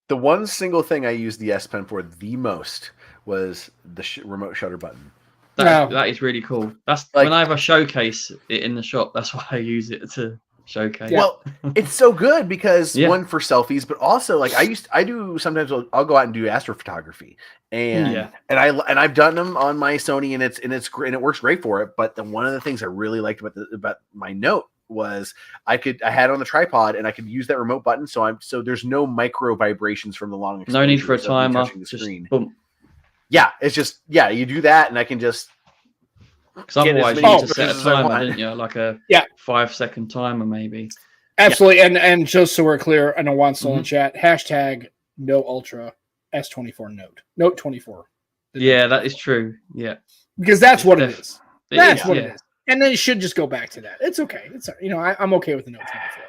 S3: The one single thing I used the S Pen for the most was the remote shutter button.
S2: That is really cool. That's like, when I have a showcase it in the shop. That's why I use it to showcase.
S3: Yeah. Well, it's so good because one, for selfies, but also like I do sometimes I'll go out and do astrophotography, and I've done them on my Sony, and it's great, and it works great for it. But one of the things I really liked about my Note was I had it on the tripod, and I could use that remote button. So there's no micro vibrations from the long exposure.
S2: No need for a timer.
S3: The screen.
S2: Boom.
S3: Yeah, it's just you do that, and I can just.
S2: Because otherwise you need to set a timer, didn't you? Like a 5-second timer, maybe.
S1: Absolutely, and just so we're clear, I know Juan's still in chat. Hashtag no Ultra S24 Note 24.
S2: Yeah, that is true. Yeah,
S1: because that's what it is. That's what
S2: it
S1: is. And then it should just go back to that. It's okay. It's I'm okay with the Note 24.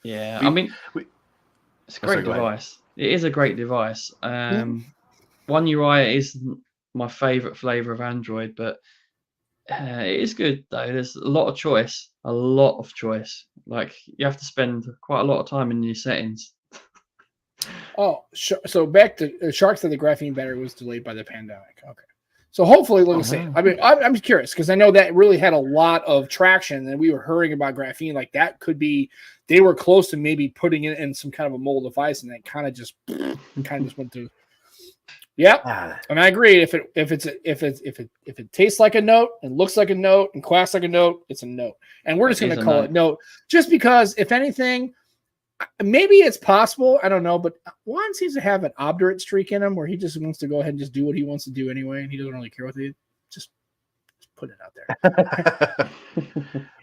S2: Yeah, it's a great device. It is a great device. One UI isn't my favorite flavor of Android, but it is good though. There's a lot of choice. Like, you have to spend quite a lot of time in your settings.
S1: So back to Shark said the graphene battery was delayed by the pandemic. Okay. So hopefully, let me see. I'm curious because I know that really had a lot of traction, and we were hearing about graphene. Like, that could be, they were close to maybe putting it in some kind of a mobile device, and that kind of just went through. Yeah, and I agree. If it tastes like a Note and looks like a Note and quacks like a Note, it's a Note. And we're just going to call it Note, just because, if anything, maybe it's possible. I don't know, but Juan seems to have an obdurate streak in him where he just wants to go ahead and just do what he wants to do anyway, and he doesn't really care what they just put it out there.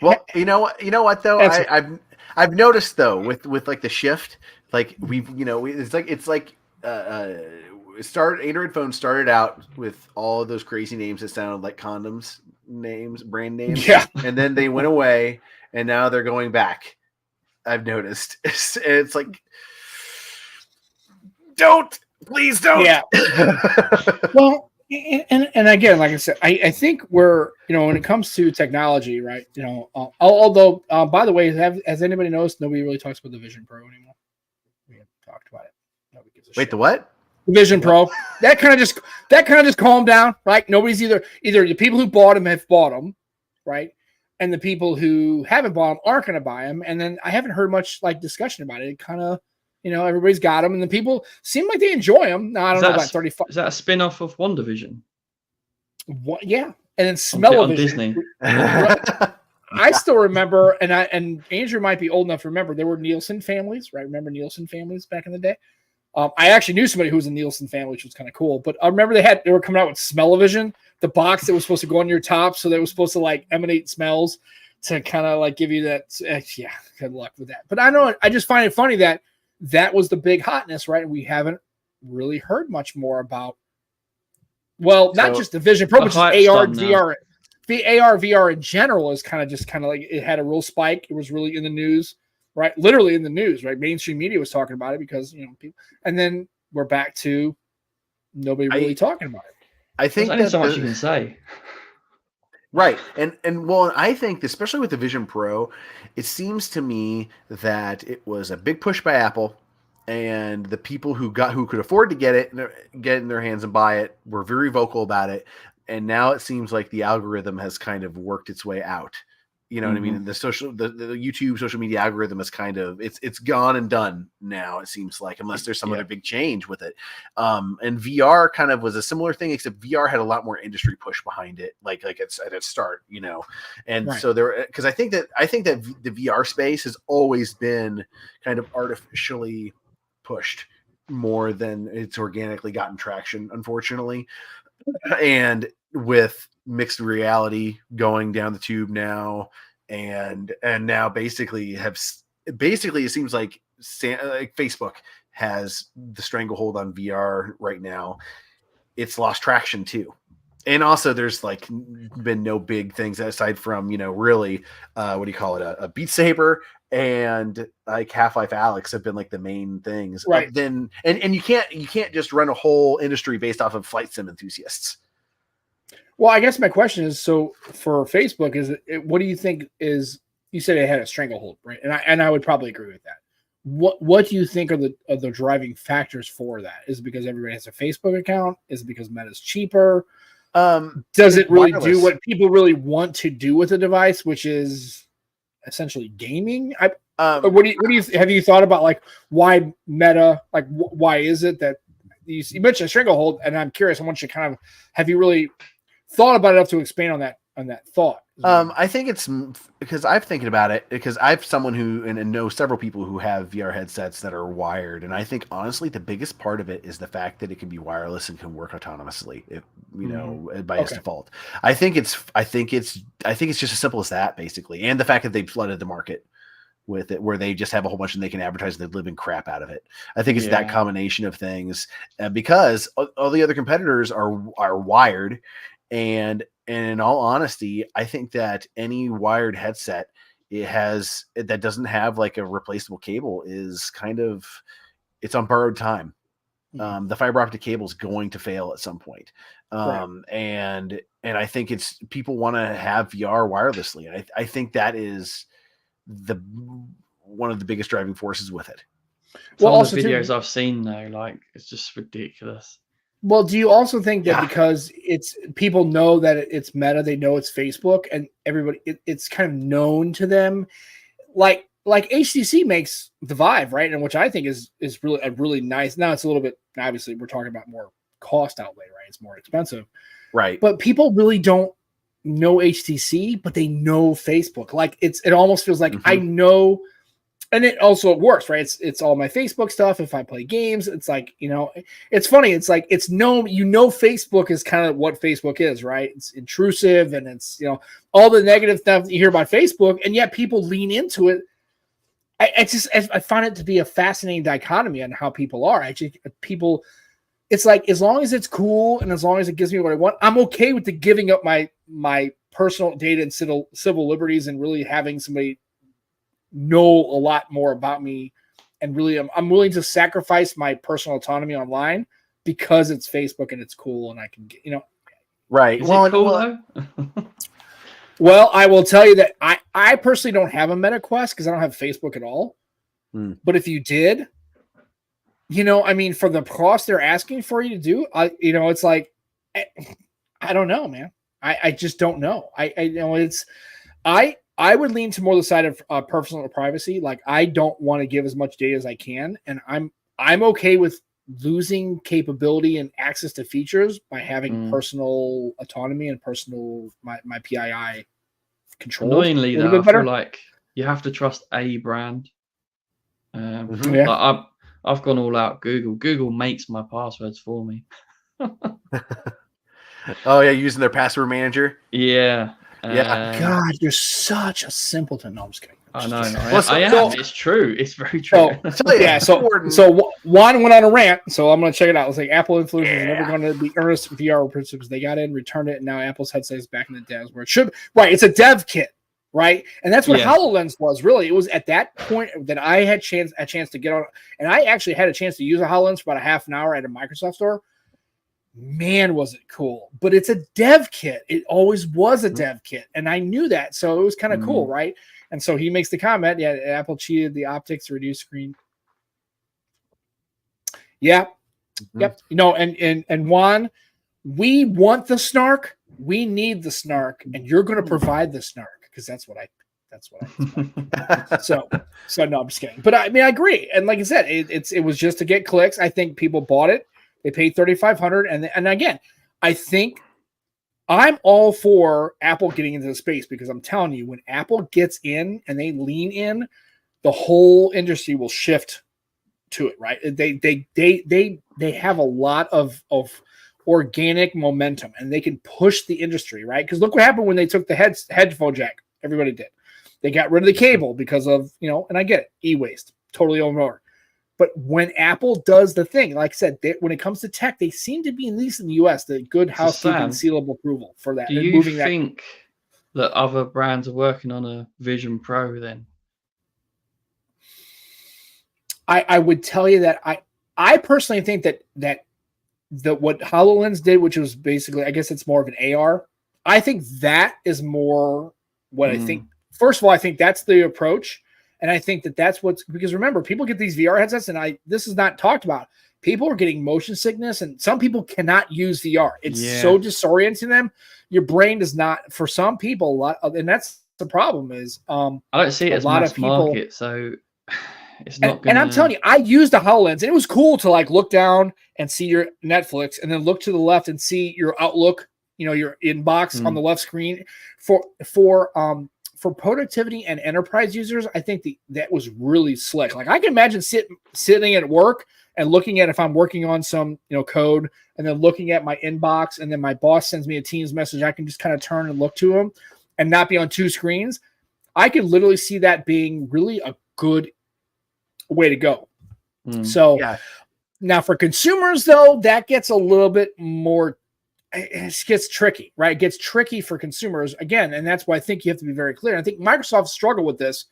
S3: Well, you know what though, I've noticed though with like the shift, like it's like Android phones started out with all of those crazy names that sounded like condoms brand names, and then they went away, and now they're going back. I've noticed. It's like, please don't. Yeah.
S1: Well, and again, like I said, I think we're, when it comes to technology, right? Although, by the way, has anybody noticed nobody really talks about the Vision Pro anymore? We haven't talked about it. Nobody gives a shit.
S3: Wait, the what?
S1: The Vision Pro. That kind of just calmed down, right? Nobody's either the people who bought them have bought them, right? And the people who haven't bought them aren't going to buy them. And then I haven't heard much discussion about it. It kind of, everybody's got them, and the people seem like they enjoy them. Now, I don't know about 35.
S2: Is that a spin-off of WandaVision?
S1: What? Yeah, and then
S2: on
S1: smell-o-vision.
S2: Disney.
S1: I still remember, and Andrew might be old enough to remember. There were Nielsen families, right? Remember Nielsen families back in the day? I actually knew somebody who was a Nielsen family, which was kind of cool. But I remember they were coming out with smell-o-vision, the box that was supposed to go on your top, so that was supposed to like emanate smells to kind of like give you that. Yeah, good luck with that. But I just find it funny that was the big hotness, right? And we haven't really heard much more about. Well, not just the Vision Pro, but just AR and VR. The AR VR in general is kind of like it had a real spike. It was really in the news, right? Literally in the news, right? Mainstream media was talking about it because people. And then we're back to nobody really talking about it.
S3: I think
S2: there's only so much you can say.
S3: Right. And well, I think especially with the Vision Pro, it seems to me that it was a big push by Apple, and the people who could afford to get it in their hands and buy it were very vocal about it. And now it seems like the algorithm has kind of worked its way out. You know what I mean? The YouTube social media algorithm is kind of it's gone and done now. It seems like, unless there's some other big change with it. And VR kind of was a similar thing, except VR had a lot more industry push behind it, like it's at its start, you know. And so because I think that the VR space has always been kind of artificially pushed more than it's organically gotten traction, unfortunately. And with mixed reality going down the tube now, and now basically it seems like Facebook has the stranglehold on VR right now. It's lost traction too. And also there's like been no big things aside from, really what do you call it, a Beat Saber and like Half-Life Alyx have been like the main things,
S1: right?
S3: Then and you can't just run a whole industry based off of flight sim enthusiasts.
S1: Well, I guess my question is, so for Facebook, what do you think is? You said it had a stranglehold, right? And I would probably agree with that. What do you think are the driving factors for that? Is it because everybody has a Facebook account? Is it because Meta's cheaper? Does it really do what people really want to do with the device, which is essentially gaming? What do you have you thought about, like, why Meta? Like, why is it that you mentioned stranglehold? And I'm curious. I want you to kind of have you really thought about it enough to expand on that thought?
S3: I think it's because I've thinking about it because I'm someone who and know several people who have VR headsets that are wired, and I think honestly the biggest part of it is the fact that it can be wireless and can work autonomously, by its default. I think it's just as simple as that, basically, and the fact that they've flooded the market with it, where they just have a whole bunch and they can advertise the living crap out of it. I think it's that combination of things, because all the other competitors are wired. And in all honesty, I think that any wired headset that doesn't have like a replaceable cable is it's on borrowed time. The fiber optic cable is going to fail at some point. And I think it's people want to have VR wirelessly. And I think that is one of the biggest driving forces with it.
S2: Some of the videos I've seen though, like, it's just ridiculous.
S1: Well, do you also think that because it's people know that it's Meta, they know it's Facebook, and everybody it's kind of known to them, like HTC makes the Vive, right? And which I think is really a really nice. Now it's a little bit, obviously we're talking about more cost outlay, right? It's more expensive,
S3: right?
S1: But people really don't know HTC, but they know Facebook. Like it almost feels like I know. And it also works, right? It's all my Facebook stuff. If I play games, it's like, it's funny. It's like, it's known, Facebook is kind of what Facebook is, right? It's intrusive, and it's, all the negative stuff that you hear about Facebook, and yet people lean into it. I find it to be a fascinating dichotomy on how people are. It's like, as long as it's cool and as long as it gives me what I want, I'm okay with the giving up my personal data and civil liberties and really having somebody know a lot more about me, and really I'm willing to sacrifice my personal autonomy online because it's Facebook and it's cool and I can get,
S3: right.
S2: Is it cool though?
S1: Well, I will tell you that I personally don't have a Meta Quest because I don't have Facebook at all. But if you did, for the cost they're asking for you to do, it's like, I don't know, man. I just don't know. I would lean to more the side of personal privacy. Like, I don't want to give as much data as I can, and I'm okay with losing capability and access to features by having personal autonomy and personal my PII control.
S2: Annoyingly, though, I feel like you have to trust a brand. Like I've gone all out Google. Google makes my passwords for me.
S3: Oh yeah, using their password manager.
S2: Yeah.
S1: God, you're such a simpleton. No, I'm just kidding.
S2: I know. I am. It's true. It's very true.
S1: So Juan went on a rant. So I'm going to check it out. It's like Apple influencers are never going to be earnest VR principles. They got in, returned it, and now Apple's headset is back in the devs where it should. Right, it's a dev kit, right? And that's what HoloLens was. Really, it was at that point that I had a chance to get on, and I actually had a chance to use a HoloLens for about a half an hour at a Microsoft store. Man, was it cool. But it's a dev kit. It always was a dev kit. And I knew that. So it was kind of cool, right? And so he makes the comment, Apple cheated the optics to reduce screen. Yeah. Yep. And Juan, we want the snark. We need the snark. And you're going to provide the snark because that's what I so no, I'm just kidding. But I mean, I agree. And like I said, it was just to get clicks. I think people bought it. They paid $3,500, and again, I think I'm all for Apple getting into the space because I'm telling you, when Apple gets in and they lean in, the whole industry will shift to it. Right? They have a lot of organic momentum, and they can push the industry. Right? Because look what happened when they took the headphone jack. Everybody did. They got rid of the cable because of and I get it, e-waste, totally over. But when Apple does the thing, like I said, when it comes to tech, they seem to be, at least in the US, the good housekeeping sealable approval for that.
S2: Do you think that other brands are working on a Vision Pro then?
S1: I would tell you that I personally think that what HoloLens did, which was basically, I guess it's more of an AR, I think that is more what I think. First of all, I think that's the approach. And I think that's because remember, people get these VR headsets, and this is not talked about. People are getting motion sickness, and some people cannot use VR. It's so disorienting them. Your brain does not, for some people, and that's the problem is. I
S2: don't see it as mass market, so it's not.
S1: And I'm telling you, I used a HoloLens, and it was cool to like look down and see your Netflix, and then look to the left and see your Outlook, your inbox on the left screen for productivity and enterprise users. I think that was really slick. Like I can imagine sitting at work and looking at if I'm working on some code, and then looking at my inbox, and then my boss sends me a Teams message. I can just kind of turn and look to him and not be on two screens. I could literally see that being really a good way to go. So now for consumers though, that gets a little bit more. It gets tricky, right? It gets tricky for consumers again, and that's why I think you have to be very clear. I think Microsoft struggled with this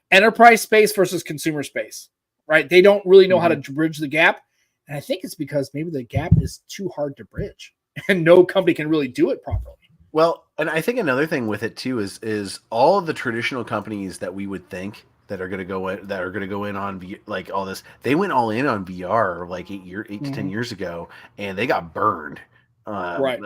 S1: enterprise space versus consumer space, right? They don't really know how to bridge the gap, and I think it's because maybe the gap is too hard to bridge, and no company can really do it properly.
S3: Well, and I think another thing with it too is all of the traditional companies that we would think that are going to go in on like all this, they went all in on VR like 8 to 10 years ago, and they got burned.
S1: Right.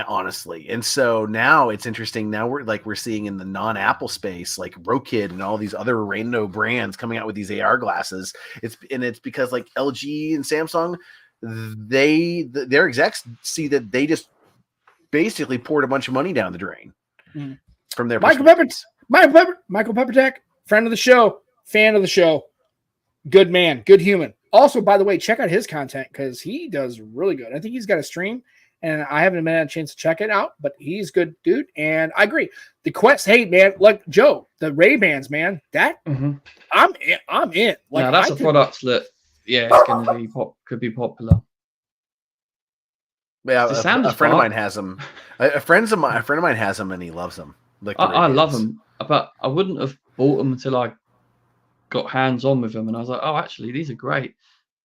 S3: Honestly. And so now it's interesting. Now we're seeing in the non-Apple space, like Rokid and all these other rando brands coming out with these AR glasses. It's because like LG and Samsung, their execs see that they just basically poured a bunch of money down the drain from their
S1: Michael Peppertech, friend of the show, fan of the show, good man, good human. Also, by the way, check out his content because he does really good. I think he's got a stream, and I haven't had a chance to check it out, but he's good, dude. And I agree. The Quest, hey man, like Joe, the Ray-Bans, man, that I'm in. Like,
S2: now that's a product that it's going to be could be popular.
S3: Yeah, a friend of mine has them. A friend of mine has them, and he loves them. Like
S2: I love them, but I wouldn't have bought them until I got hands on with them, and I was like, oh, actually, these are great.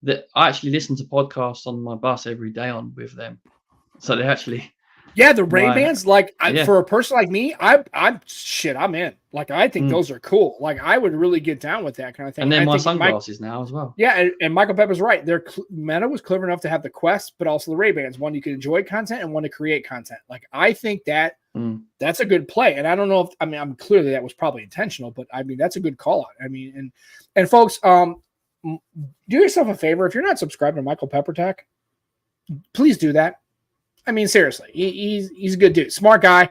S2: That I actually listen to podcasts on my bus every day with them, so they actually.
S1: Yeah, the Ray-Bans, for a person like me, I'm in. Like, I think those are cool. Like, I would really get down with that kind of thing.
S2: And then my sunglasses now as well.
S1: Yeah, and Michael Pepper's right. Meta was clever enough to have the Quest, but also the Ray-Bans. One, you can enjoy content, and one to create content. Like, I think that's a good play. And I don't know I'm clearly that was probably intentional, but I mean, that's a good call out. I mean, and folks, do yourself a favor. If you're not subscribed to Michael Peppertech, please do that. I mean, seriously, he's a good dude, smart guy.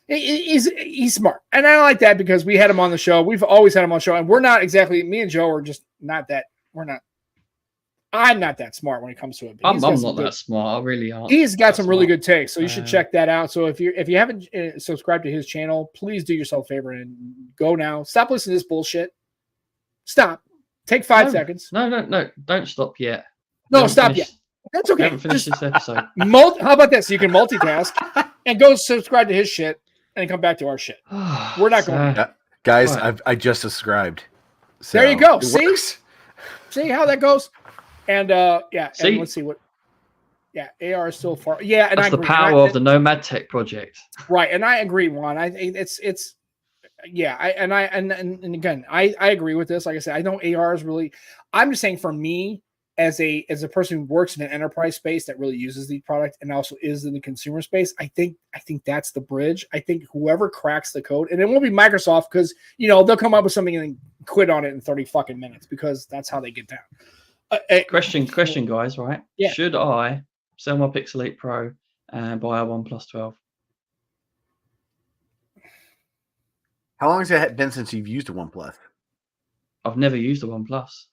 S1: He's smart, and I like that because we had him on the show. We've always had him on the show, and we're not exactly. Me and Joe are just not that. We're not. I'm not that smart when it comes to it.
S2: I'm not that smart. I really aren't.
S1: He's got some really good takes, so you should check that out. So if you haven't subscribed to his channel, please do yourself a favor and go now. Stop listening to this bullshit. Stop. Take 5 seconds.
S2: No. Don't stop yet.
S1: No, stop yet. That's okay.
S2: We haven't finished this episode.
S1: How about this? You can multitask and go subscribe to his shit and come back to our shit. We're not going.
S3: Guys, I just subscribed. So
S1: there you go.
S3: See
S1: how that goes. And
S2: See?
S1: and let's see what. Yeah, AR is still far. Yeah, and
S2: that's the power of the Nomad Tech project.
S1: Right, and I agree, Juan. I think it's. Yeah, and again, I agree with this. Like I said, I know AR is really. I'm just saying, for me, as a person who works in an enterprise space that really uses the product and also is in the consumer space, I think that's the bridge. I think whoever cracks the code, and it won't be Microsoft, because they'll come up with something and then quit on it in 30 fucking minutes, because that's how they get down.
S2: Question, guys. Right? Yeah. Should I sell my Pixel 8 Pro and buy a OnePlus 12?
S3: How long has it been since you've used a OnePlus?
S2: I've never used a OnePlus.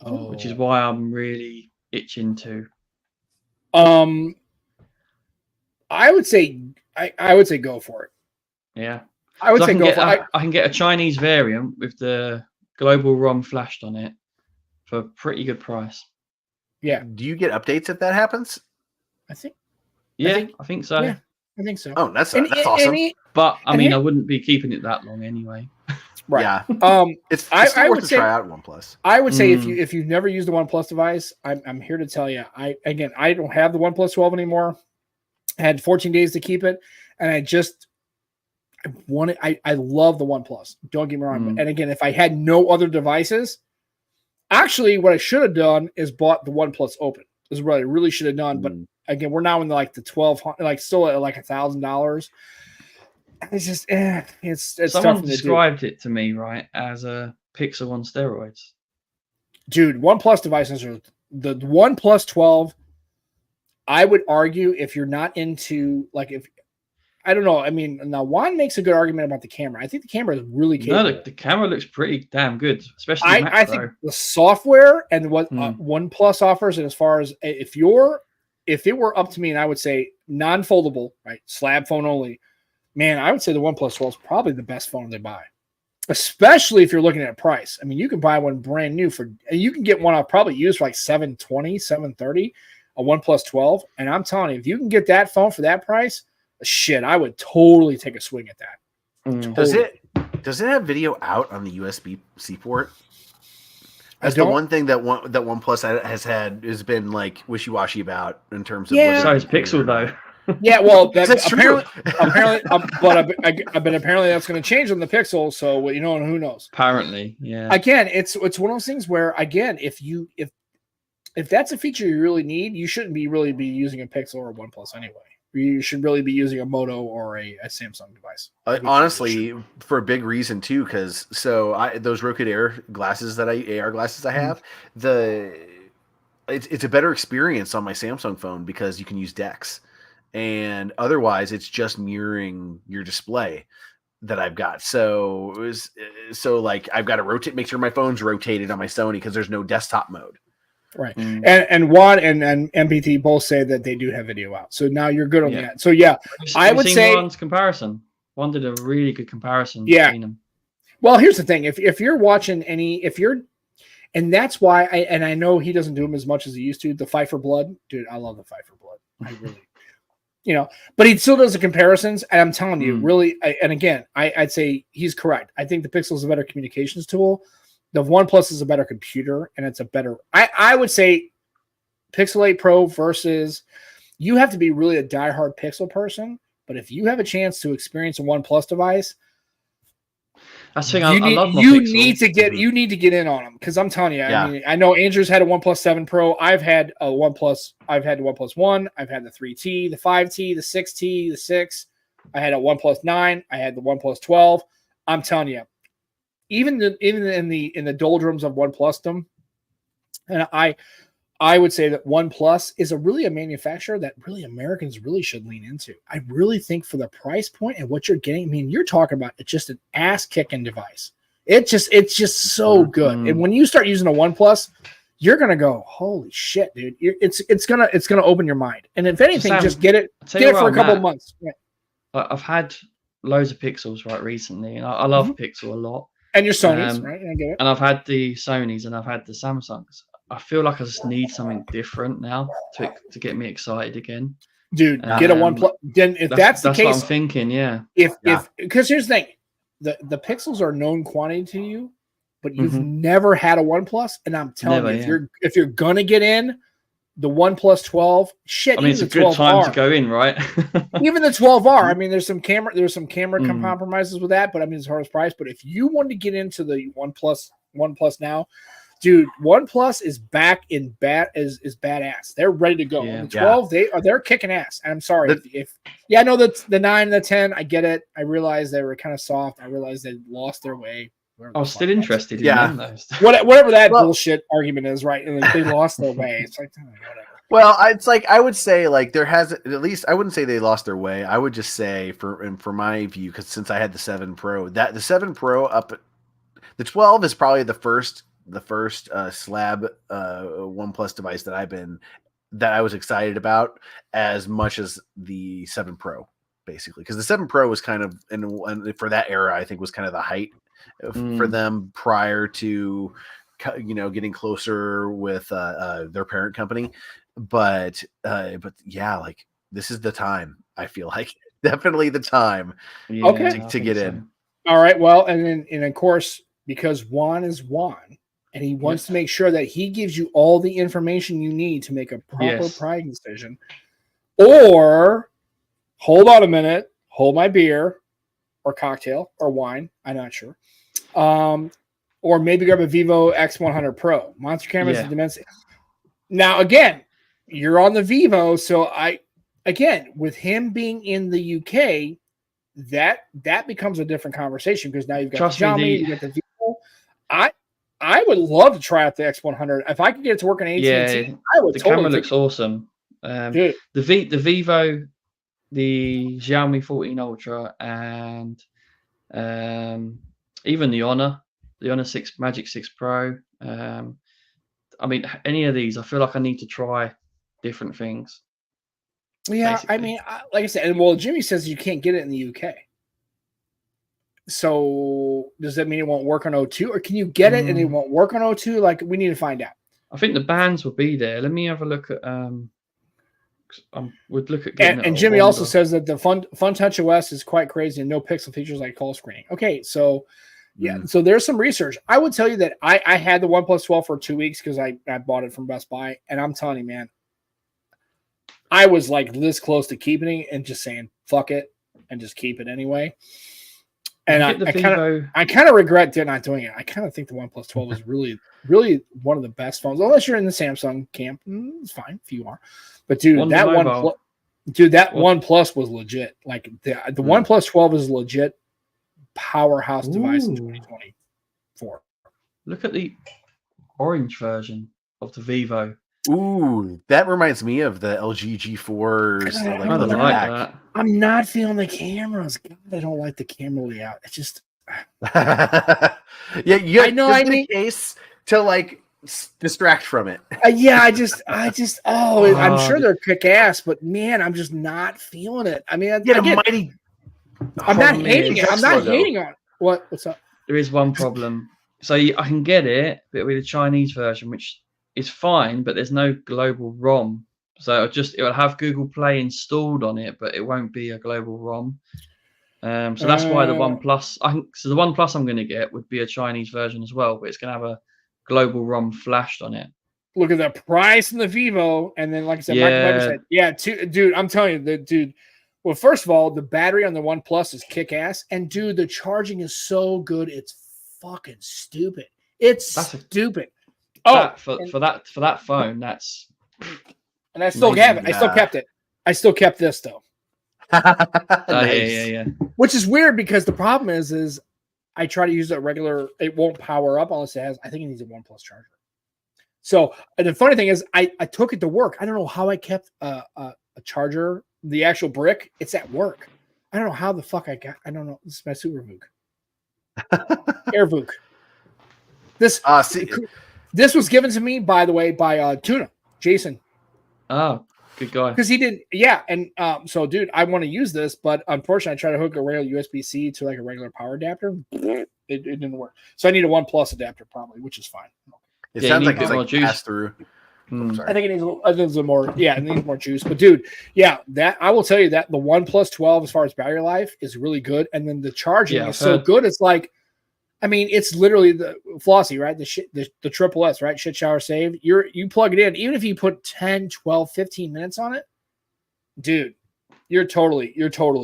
S2: Which is why I'm really itching to.
S1: I would say go for it.
S2: Yeah.
S1: I would say go for it.
S2: I can get a Chinese variant with the global ROM flashed on it for a pretty good price.
S1: Yeah.
S3: Do you get updates if that happens?
S2: I think so.
S1: Yeah, I think so.
S3: Oh, that's awesome.
S2: But I wouldn't be keeping it that long anyway.
S1: Right.
S3: Yeah. It's still worth to try out OnePlus.
S1: I would say if you've never used a OnePlus device, I'm here to tell you. I don't have the OnePlus 12 anymore. I had 14 days to keep it, and I love the OnePlus. Don't get me wrong. And again, if I had no other devices, actually, what I should have done is bought the OnePlus Open. This is what I really should have done. But again, we're now in the $1,200, still at $1,000. It's just, it's
S2: someone described it to me, right, as a Pixel on steroids.
S1: Dude, OnePlus devices are the OnePlus 12. I would argue, if you're not into, I don't know. I mean, now Juan makes a good argument about the camera. I think the camera is really capable.
S2: No, the camera looks pretty damn good, especially
S1: I think the software and what OnePlus offers, and as far as if it were up to me, and I would say non-foldable, right, slab phone only. Man, I would say the OnePlus 12 is probably the best phone they buy, especially if you're looking at price. I mean, you can buy one brand new you can get one I'll probably use for like $720, $730, a OnePlus 12. And I'm telling you, if you can get that phone for that price, shit, I would totally take a swing at that. Totally.
S3: Does it have video out on the USB-C port? That's the one thing that OnePlus has been like wishy-washy about in terms of.
S2: Yeah. So is Pixel though.
S1: Yeah, well,
S3: that's
S1: apparently, but apparently that's going to change on the Pixel. So who knows?
S2: Apparently, yeah.
S1: Again, it's one of those things where, again, if that's a feature you really need, you shouldn't really be using a Pixel or a OnePlus anyway. You should really be using a Moto or a Samsung device.
S3: Honestly, for a big reason too, because those Roku AR glasses I have, it's a better experience on my Samsung phone because you can use DeX. And otherwise, it's just mirroring your display that I've got. So I've got to make sure my phone's rotated on my Sony because there's no desktop mode.
S1: Right. And Juan and MPT both say that they do have video out. So now you're good on that. So yeah, I would say
S2: Juan's comparison. Juan did a really good comparison.
S1: Yeah.
S2: Between them.
S1: Well, here's the thing: if you're watching and that's why I know he doesn't do them as much as he used to. The Fight for Blood, dude, I love the Fight for Blood. I really. But he still does the comparisons, and I'm telling you, really, and again, I'd say he's correct. I think the Pixel is a better communications tool. The OnePlus is a better computer, and it's a better. I would say Pixel 8 Pro versus. You have to be really a diehard Pixel person, but if you have a chance to experience a OnePlus device, you need to get in on them, because I'm telling you, I mean, I know Andrew's had a OnePlus 7 Pro. I've had the OnePlus 1. I've had the 3T, the 5T, the 6T, the 6. I had a OnePlus 9. I had the OnePlus 12. I'm telling you, even in the doldrums of OnePlusdom, And I would say that OnePlus is a manufacturer that really Americans really should lean into. I really think for the price point and what you're getting, I mean, you're talking about it's just an ass kicking device. It's just so good. And when you start using a OnePlus, you're gonna go, holy shit, dude! It's gonna open your mind. And if anything,
S2: Sam,
S1: just get it for a couple of months. Yeah.
S2: I've had loads of Pixels right recently, and I love Pixel a lot.
S1: And your Sonys, right? I get it.
S2: And I've had the Sonys and I've had the Samsungs. I feel like I just need something different now to get me excited again.
S1: Dude, get a OnePlus. Then if that's the case,
S2: what I'm thinking. Yeah.
S1: If because here's the thing, the Pixels are known quantity to you, but you've never had a OnePlus, and I'm telling you, if you're gonna get in the OnePlus 12, shit.
S2: I mean, it's a good time to go in, right?
S1: Even the 12R. I mean, there's some camera compromises with that, but I mean, as far as price. But if you want to get into the OnePlus now, dude, OnePlus is back in is badass. They're ready to go.
S2: Yeah.
S1: The 12, they're kicking ass. I'm sorry I know that the 9 and the 10, I get it. I realized they were kind of soft. I realized they lost their way.
S2: I was still interested in them, those.
S1: Whatever that bullshit argument is, right? And like, they lost their way. It's like, whatever.
S3: Well, it's like I would say like there has at least I wouldn't say they lost their way. I would just say for my view, because since I had the 7 Pro, that the 7 Pro the 12 is probably the first slab OnePlus device that I was excited about as much as the 7 Pro, basically, because the 7 Pro was kind of and for that era I think was kind of the height for them prior to getting closer with their parent company. But yeah, like this is the time. I feel like definitely the time to get in.
S1: All right, well, and of course, because Juan is Juan, and he wants to make sure that he gives you all the information you need to make a proper pricing decision. Or hold on a minute, hold my beer or cocktail or wine. I'm not sure. Or maybe grab a Vivo X100 Pro. Monster cameras and Dimensity. Now, again, you're on the Vivo, so with him being in the UK, that becomes a different conversation because now you've got the Xiaomi, you got the Vivo. I would love to try out the X100. If I could get it to work on AT&T, I would.
S2: The camera looks awesome. The Vivo, the Xiaomi 14 Ultra, and even the Honor 6 Magic 6 Pro. I mean, any of these, I feel like I need to try different things.
S1: Yeah, basically. I mean, like I said, and Jimmy says you can't get it in the UK. So does that mean it won't work on O2, or can you get it and it won't work on O2? Like, we need to find out.
S2: I think the bands will be there. Let me have a look at. Would look at getting it.
S1: And Jimmy also says that the Fun Touch OS is quite crazy and no pixel features like call screening. Okay, so so there's some research. I would tell you that I had the OnePlus 12 for 2 weeks because I bought it from Best Buy, and I'm telling you, man, I was like this close to keeping it and just saying fuck it and just keep it anyway. And I kind of regret not doing it. I kind of think the OnePlus 12 is really, really one of the best phones. Unless you're in the Samsung camp, it's fine if you are. But dude, that OnePlus was legit. Like the OnePlus 12 is a legit powerhouse device in 2024.
S2: Look at the orange version of the Vivo.
S3: Ooh, that reminds me of the LG G4s.
S2: I like that.
S1: I'm not feeling the cameras. God, I don't like the camera layout. It's just
S3: I know. I need a case to like distract from it.
S1: I'm sure they're kick ass, but man, I'm just not feeling it. I mean, I'm not hating it. I'm not hating on it. What's up?
S2: There is one problem. So I can get it, but it'll be the Chinese version, which is fine, but there's no global ROM. So it will have Google Play installed on it, but it won't be a global ROM. So that's why the OnePlus. The OnePlus I'm going to get would be a Chinese version as well, but it's going to have a global ROM flashed on it.
S1: Look at the price in the Vivo, and then like I said, Michael said, dude, I'm telling you, dude. Well, first of all, the battery on the OnePlus is kick ass, and dude, the charging is so good, it's fucking stupid. Stupid.
S2: For that phone, that's.
S1: And I still have it. I still kept it. I still kept this though.
S3: Nice.
S2: Yeah.
S1: Which is weird because the problem is I try to use it regular. It won't power up unless it has. I think it needs a OnePlus charger. So the funny thing is, I took it to work. I don't know how I kept a charger, the actual brick. It's at work. I don't know how the fuck I got. I don't know. This is my Super VOOC. Air VOOC. This was given to me, by the way, by Tuna Jason.
S2: Oh, good guy.
S1: Because he didn't, yeah. And so, dude, I want to use this, but unfortunately, I tried to hook a regular USB-C to like a regular power adapter. It didn't work. So I need a OnePlus adapter probably, which is fine.
S3: It sounds like it's like
S2: juice.
S3: pass through.
S1: I think it needs more. Yeah, it needs more juice. But dude, yeah, that I will tell you that the OnePlus 12, as far as battery life, is really good, and then the charging is so good. It's like, I mean, it's literally the Flossy, right? The triple S, right? Shit shower save. You plug it in, even if you put 10, 12, 15 minutes on it, dude, you're totally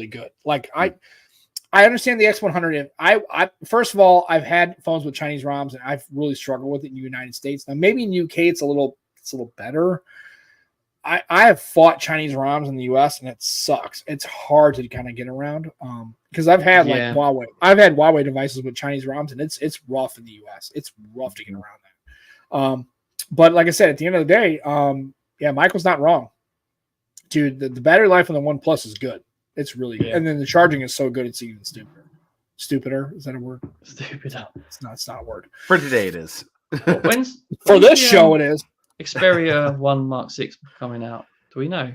S1: good. Like I understand the X100. I first of all, I've had phones with Chinese ROMs, and I've really struggled with it in the United States. Now, maybe in the UK it's a little better. I have fought Chinese ROMs in the US, and it sucks. It's hard to kind of get around. Because I've had like Huawei. I've had Huawei devices with Chinese ROMs, and it's rough in the US. It's rough to get around that. But like I said, at the end of the day, yeah, Michael's not wrong. Dude, the battery life on the OnePlus is good. It's really good. And then the charging is so good, it's even stupider. Stupider? Is that a word?
S2: Stupider.
S1: It's not a word.
S3: For today, it is.
S2: When's
S1: this show, it is.
S2: Xperia 1 Mark 6 coming out? Do we know?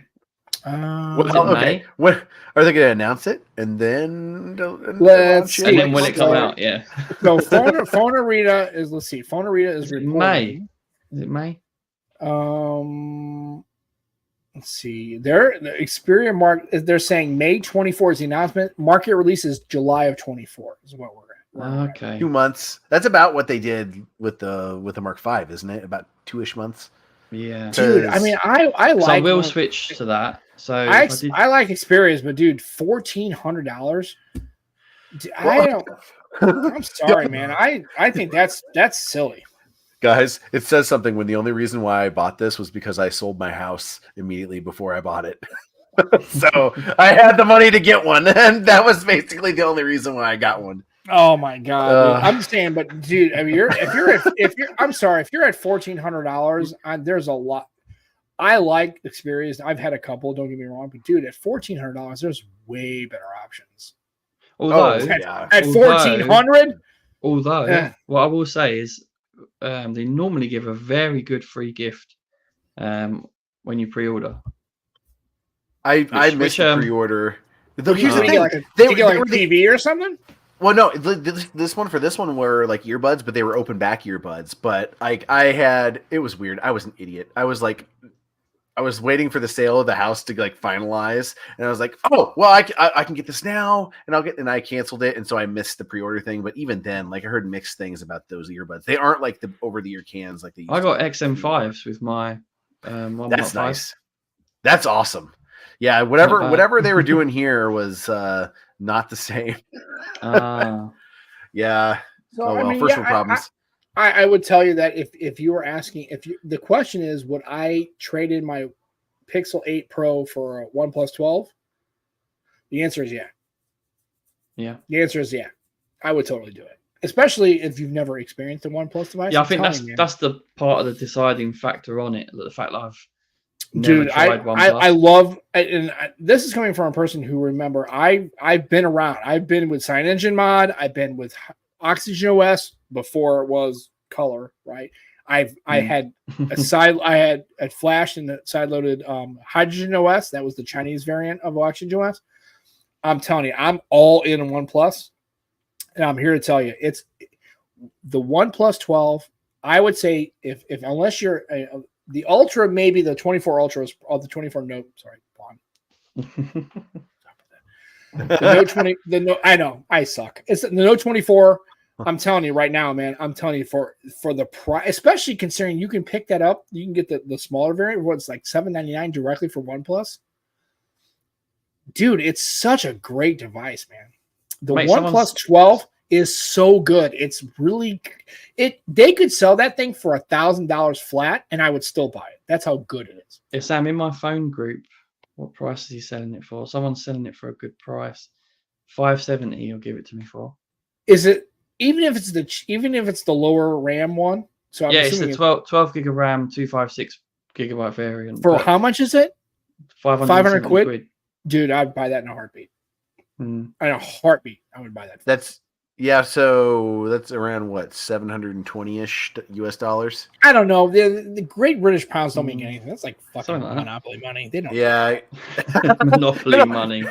S3: Okay. When are they going to announce it? And then
S1: let's see.
S2: And then will it come out? Yeah.
S1: So Phone-a-Rita is. Let's see. Phone-a-Rita is
S2: May. Is it May?
S1: Let's see. The Xperia Mark. They're saying May 24 is the announcement. Market release is July of 24. Is what we're at.
S2: Okay.
S3: 2 months. That's about what they did with the Mark V, isn't it? About 2-ish months.
S2: Yeah,
S1: dude. I mean, I like.
S2: So I will switch to that. So
S1: I like Xperias, but dude, $1,400. I don't. I'm sorry, man. I think that's silly.
S3: Guys, it says something when the only reason why I bought this was because I sold my house immediately before I bought it. So I had the money to get one, and that was basically the only reason why I got one.
S1: Oh my god! I'm saying, but dude, I mean, if you're, I'm sorry, if you're at $1,400, there's a lot. I like Xperias. I've had a couple. Don't get me wrong, but dude, at $1,400, there's way better options.
S2: Although
S1: at $1,400,
S2: what I will say is, they normally give a very good free gift when you pre-order.
S3: I missed the pre-order.
S1: Here's the thing: they get like a TV or something.
S3: Well, no, this one were like earbuds, but they were open back earbuds. But it was weird. I was an idiot. I was waiting for the sale of the house to like finalize, and I was like, oh, well, I can get this now, and I canceled it, and so I missed the pre-order thing. But even then, like I heard mixed things about those earbuds. They aren't like the over-the-ear cans like they used.
S2: I got XM5s with my
S3: That's nice. That's awesome. Yeah, whatever they were doing here was not the same. Yeah.
S1: So, oh well, first world problems. I would tell you that if you were asking, the question is, would I trade in my Pixel 8 Pro for a OnePlus 12? The answer is yeah.
S2: Yeah.
S1: The answer is yeah. I would totally do it, especially if you've never experienced a OnePlus device.
S2: Yeah, I think that's the part of the deciding factor on it. The fact that I've
S1: dude, I love, and this is coming from a person who I've been around. I've been with CyanogenMod. I've been with Oxygen OS before it was color, right? I had Flash and side-loaded Hydrogen OS. That was the Chinese variant of Oxygen OS. I'm telling you, I'm all in on OnePlus, and I'm here to tell you, it's the OnePlus 12. I would say if unless you're the Ultra, maybe the 24 Ultra or the 24 Note. Sorry, Vaughn. The Note 20. I know I suck. It's the Note 24. I'm telling you right now, man. I'm telling you for the price, especially considering you can pick that up. You can get the smaller variant. What's like $799 directly for OnePlus. Dude, it's such a great device, man. The OnePlus 12 is so good. It's really they could sell that thing for $1,000 flat, and I would still buy it. That's how good it is.
S2: Yeah, Sam, in my phone group, what price is he selling it for? Someone's selling it for a good price. $570 he'll give it to me for.
S1: Is it even if it's the lower RAM one? So I'm
S2: yeah, it's
S1: assuming
S2: the 12 gig of RAM, 256 gigabyte variant.
S1: for how much is it? 500 quid? Dude, I'd buy that in a heartbeat. In a heartbeat, I would buy that.
S3: So that's around what, 720-ish US dollars?
S1: I don't know. The Great British pounds don't mean anything. That's like fucking monopoly money. They don't.
S3: Yeah,
S2: monopoly money.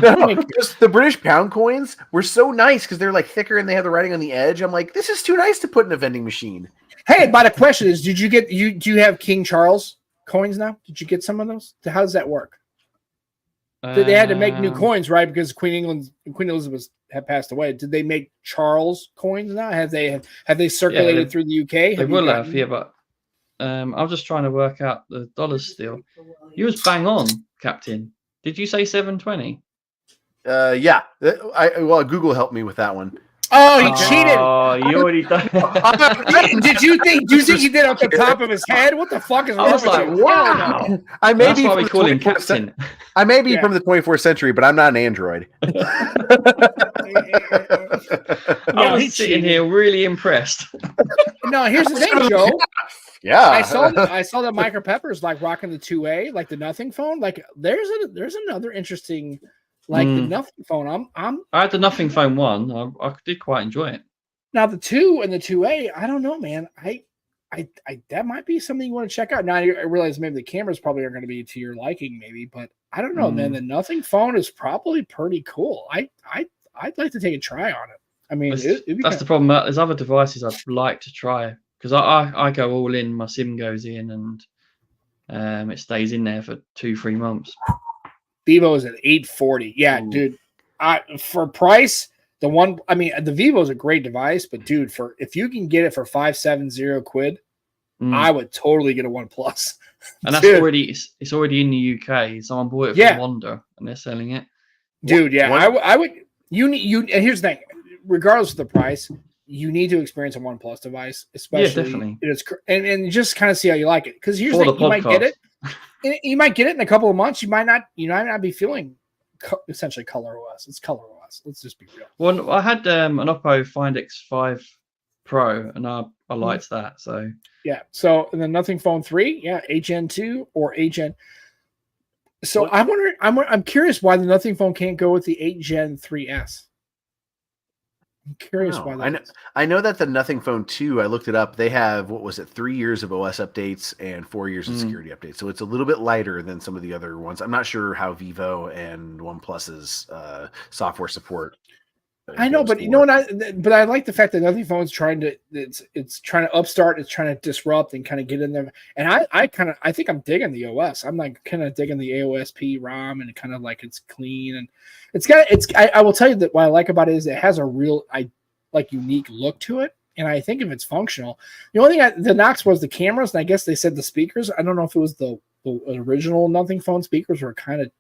S3: No, just the British pound coins were so nice because they're like thicker and they have the writing on the edge. I'm like, this is too nice to put in a vending machine.
S1: Hey, but the question is, do you have King Charles coins now? Did you get some of those? How does that work? They had to make new coins, right? Because Queen Elizabeth had passed away. Did they make Charles coins now? Have they circulated through the UK?
S2: They will have, yeah, but I'm just trying to work out the dollars still. You was bang on, Captain. Did you say 720?
S3: Yeah. Google helped me with that one.
S1: Oh, he cheated.
S2: Oh, you already done.
S1: Did you think he did off the top of his head? What the fuck is wrong with you?
S3: Wow. I may be
S2: why we call him Captain.
S3: I may be from the 24th century, but I'm not an android.
S2: I was sitting here really impressed.
S1: No, here's the thing, Joe.
S3: Yeah,
S1: I saw that Micro Pepper's like rocking the 2A, like the Nothing phone. Like there's another interesting. Like the Nothing phone,
S2: I had the Nothing phone 1. I did quite enjoy it.
S1: Now the 2 and the 2A, I don't know, man. I that might be something you want to check out. Now I realize maybe the cameras probably aren't going to be to your liking, maybe, but I don't know, man. The Nothing phone is probably pretty cool. I'd like to take a try on it. I mean,
S2: that's the problem. There's other devices I'd like to try because I go all in. My SIM goes in and it stays in there for 2-3 months.
S1: Vivo is at $840. Yeah, dude. For price, the Vivo is a great device, but dude, if you can get it for $570 quid, I would totally get a OnePlus.
S2: And that's already in the UK. Someone bought it from Wonder, and they're selling it.
S1: Dude, yeah, I would. And here's the thing: regardless of the price, you need to experience a OnePlus device, especially. Yeah, definitely. And just kind of see how you like it. Because here's the thing: you might get it. You might get it in a couple of months. You might not be feeling essentially Color OS. It's Color OS. Let's just be real.
S2: Well, I had an Oppo Find X5 Pro, and I liked that. So
S1: yeah. So and then Nothing Phone 3, yeah, HN2 or HN. So I'm curious why the Nothing Phone can't go with the 8 Gen 3S. I'm curious why that.
S3: I know that the Nothing Phone 2, I looked it up. They have 3 years of OS updates and 4 years of security updates. So it's a little bit lighter than some of the other ones. I'm not sure how Vivo and OnePlus's software support.
S1: I know, but you know what? I like the fact that Nothing Phone's trying to trying to upstart, it's trying to disrupt and kind of get in there. And I think I'm digging the OS. I'm like kind of digging the AOSP ROM and kind of like it's clean and I will tell you that what I like about it is it has a real unique look to it. And I think if it's functional, the only thing the knocks was the cameras, and I guess they said the speakers. I don't know if it was the original Nothing Phone speakers were kind of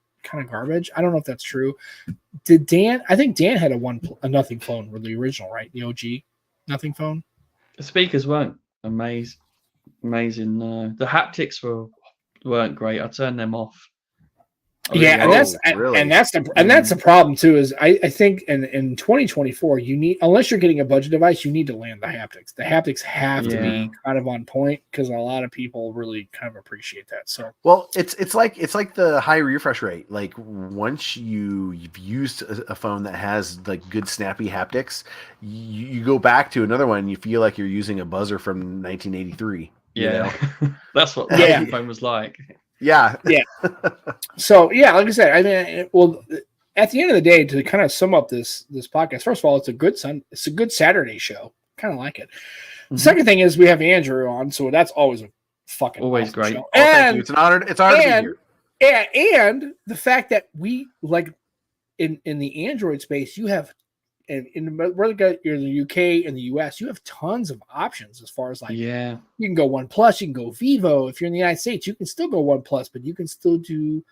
S1: garbage. I don't know if that's true. I think Dan had a Nothing Phone, the original, right? The OG Nothing Phone.
S2: The speakers weren't amazing. No, the haptics weren't great. I turned them off.
S1: That's the problem too. Is I think in 2024 you need, unless you're getting a budget device, you need to land the haptics. The haptics have to be kind of on point because a lot of people really kind of appreciate that. So
S3: it's like the high refresh rate. Like once you've used a phone that has like good snappy haptics, you go back to another one, you feel like you're using a buzzer from 1983.
S2: Yeah, that's what the phone was like.
S3: Yeah.
S1: So like I said, I mean, at the end of the day, to kind of sum up this podcast, first of all, it's a good Saturday show. Kind of like it. The second thing is we have Andrew on, so that's always a fucking
S2: always
S1: awesome
S2: great.
S1: show.
S3: Thank you. It's an honor. It's honor to be here.
S1: And the fact that we like in the Android space, you have in the UK and the US, you have tons of options as far as you can go OnePlus, you can go Vivo. If you're in the United States, you can still go OnePlus, but you can still do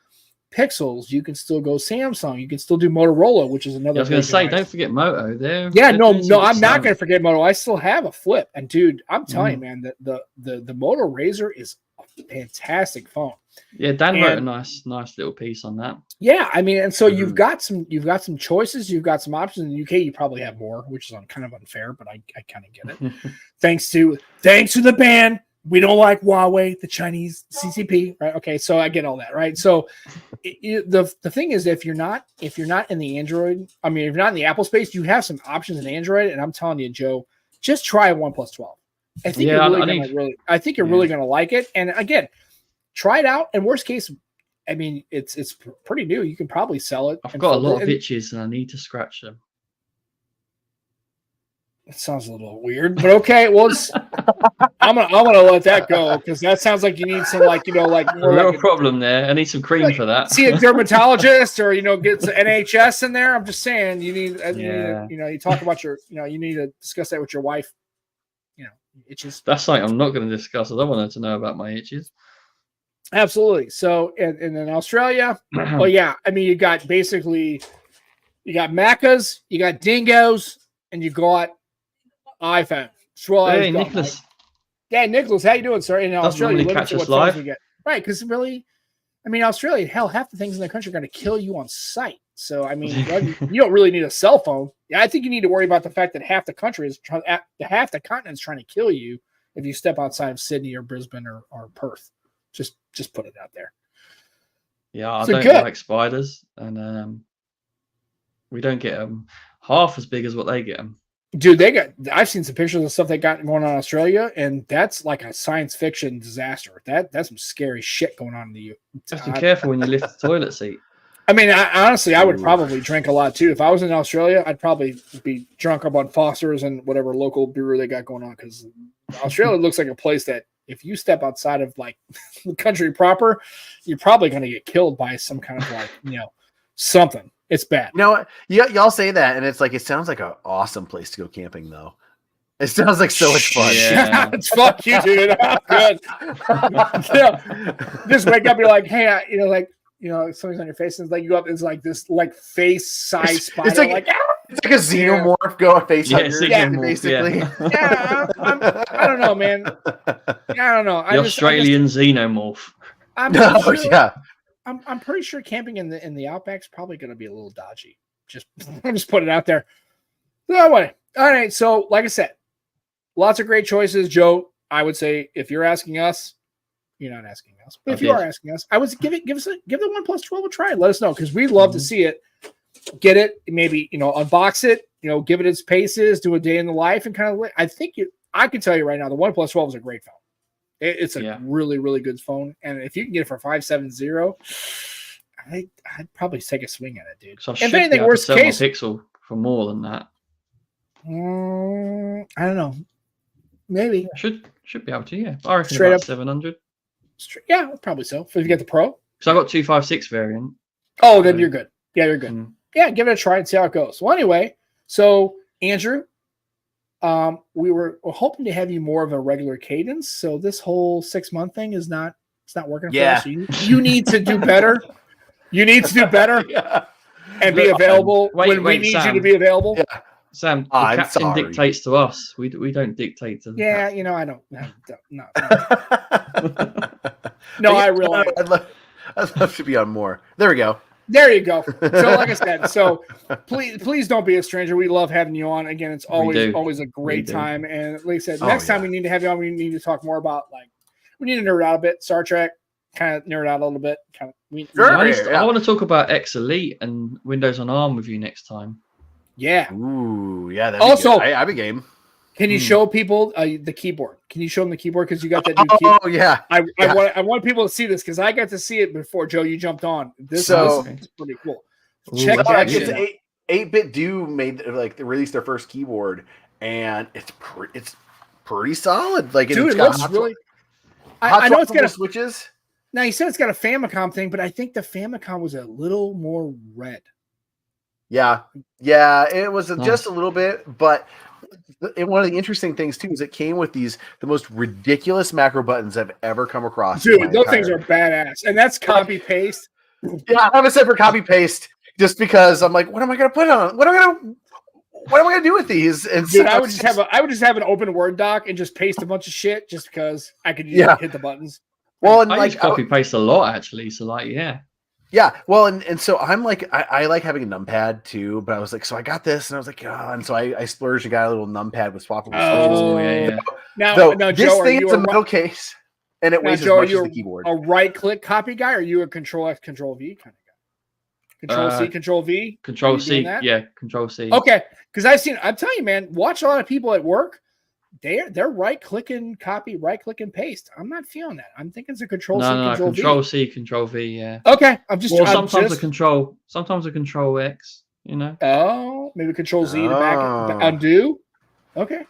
S1: Pixels, you can still go Samsung, you can still do Motorola, which is another.
S2: I was going to say, don't forget Moto there.
S1: Yeah, no, I'm not going to forget Moto. I still have a Flip, and dude, I'm telling you, man, that the Moto Razr is fantastic phone.
S2: Yeah, Dan wrote a nice little piece on that.
S1: Yeah, I mean, and so you've got some choices, you've got some options. In the UK, you probably have more, which is kind of unfair, but I kind of get it. Thanks to the ban, we don't like Huawei, the Chinese CCP, right? Okay, so I get all that, right? So the thing is, if you're not in the Android, I mean, if you're not in the Apple space, you have some options in Android, and I'm telling you, Joe, just try a OnePlus 12. I think you're really gonna like it. And again, try it out. And worst case, I mean, it's pretty new. You can probably sell it.
S2: I've got a lot of itches, and I need to scratch them.
S1: It sounds a little weird, but okay. Well, I'm gonna let that go because that sounds like you need some
S2: no problem there. I need some cream for that.
S1: See a dermatologist or get some NHS in there. I'm just saying you need you talk about you need to discuss that with your wife. Itches.
S2: That's something I'm not going to discuss. I don't want her to know about my itches.
S1: Absolutely. So, and in Australia, well, yeah, I mean, you got Maccas, you got Dingoes, and you got iPhone.
S2: Hey, Nicholas.
S1: Yeah, Nicholas, how you doing, sir? In Australia,
S2: you catch us live.
S1: Right, because really, I mean, Australia, hell, half the things in the country are going to kill you on sight. So, I mean, you don't really need a cell phone. Yeah, I think you need to worry about the fact that half the continent is trying to kill you if you step outside of Sydney or Brisbane or Perth. Just put it out there.
S2: Yeah, I don't like spiders, and we don't get them half as big as what they get them.
S1: Dude, I've seen some pictures of stuff they got going on in Australia, and that's like a science fiction disaster. That's some scary shit going on in the U.
S2: Just be careful when you lift the toilet seat.
S1: I mean, honestly, I would probably drink a lot too. If I was in Australia, I'd probably be drunk up on Foster's and whatever local brewer they got going on, because Australia looks like a place that if you step outside of like the country proper, you're probably going to get killed by some kind of something. It's bad.
S3: Y'all say that, and it's like it sounds like an awesome place to go camping, though. It sounds like so much fun.
S1: Yeah. Fuck you, dude. I'm good. Just wake up, you're like, hey, something's on your face, and like you up, it's like this like face size spider.
S3: It's like a xenomorph going face hunter, basically.
S1: Yeah, I don't know, man. I don't know.
S2: The Australian xenomorph.
S1: I'm pretty sure camping in the outback's probably going to be a little dodgy. I'm just putting it out there. All right. So, like I said, lots of great choices, Joe. I would say if you're asking us, you're not asking us, but if you are asking us, I would give the OnePlus 12 a try. Let us know, because we'd love to see it. Get it, maybe unbox it, give it its paces, do a day in the life, and kind of. I can tell you right now, the OnePlus 12 is a great phone. It's a really, really good phone, and if you can get it for $570, I'd probably take a swing at it, dude.
S2: So if anything, worst case, Pixel for more than that.
S1: I don't know. Maybe
S2: should be able to. Yeah, I reckon
S1: straight
S2: about
S1: up
S2: 700.
S1: Yeah, probably so. If you get the Pro,
S2: so I got 256 variant.
S1: Oh, then you're good. Yeah, you're good. Yeah, give it a try and see how it goes. Well, anyway, so Andrew, we were hoping to have you more of a regular cadence. So this whole 6-month thing it's not working for us. So you need to do better. You need to do better and be available when we need you to be available.
S2: Yeah. Sam, the captain dictates to us. We don't dictate to.
S1: Yeah, I don't. No. No, I really.
S3: I'd love to be on more. There we go.
S1: There you go. So, like I said, please don't be a stranger. We love having you on. Again, it's always a great time. And like I said, next time we need to have you on, we need to talk more about we need to nerd out a bit. Star Trek, kind of nerd out a little bit.
S2: I want to talk about X Elite and Windows on ARM with you next time.
S1: Yeah.
S3: Ooh, yeah. Also, I'd be game.
S1: Can you show people the keyboard? Can you show them the keyboard, because you got that new keyboard?
S3: Oh yeah.
S1: I want people to see this, because I got to see it before Joe. You jumped on. This is pretty cool. Check that.
S3: It's 8-Bit Do made they released their first keyboard, and it's pretty solid. Like,
S1: dude, it looks really. I know it's got
S3: switches.
S1: Now, you said it's got a Famicom thing, but I think the Famicom was a little more red.
S3: Yeah, it was just a little bit, but one of the interesting things too is it came with the most ridiculous macro buttons I've ever come across.
S1: Dude, those things are badass, and that's copy paste.
S3: Yeah, I have a separate copy paste just because I'm like, what am I going to put on? What am I going to do with these? And
S1: dude, I would just have an open Word doc and just paste a bunch of shit just because I could hit the buttons.
S3: Well, and
S2: I
S3: like
S2: use copy paste a lot actually. So like, yeah.
S3: Yeah, well, and so I'm like, I like having a numpad too, but I was like, so I got this, and I was like, oh, and so I splurged and got a little numpad with swappable switches.
S2: Oh yeah.
S1: Now,
S3: This
S1: Joe, are
S3: thing
S1: you
S3: is a metal case, and it weighs as
S1: Joe,
S3: much as the keyboard.
S1: a right-click copy guy, or are you a Control X, Control V kind of guy? Control C, Control V.
S2: Control C. Yeah, Control C.
S1: Okay, because I'm telling you, man, watch a lot of people at work. They're right-clicking copy, right-click and paste. I'm not feeling that. I'm thinking it's a Control C, Control V.
S2: Control C, Control V. Yeah.
S1: Okay, I'm just.
S2: Or sometimes a Control X. You know.
S1: Oh, maybe Control Z to back undo. Okay.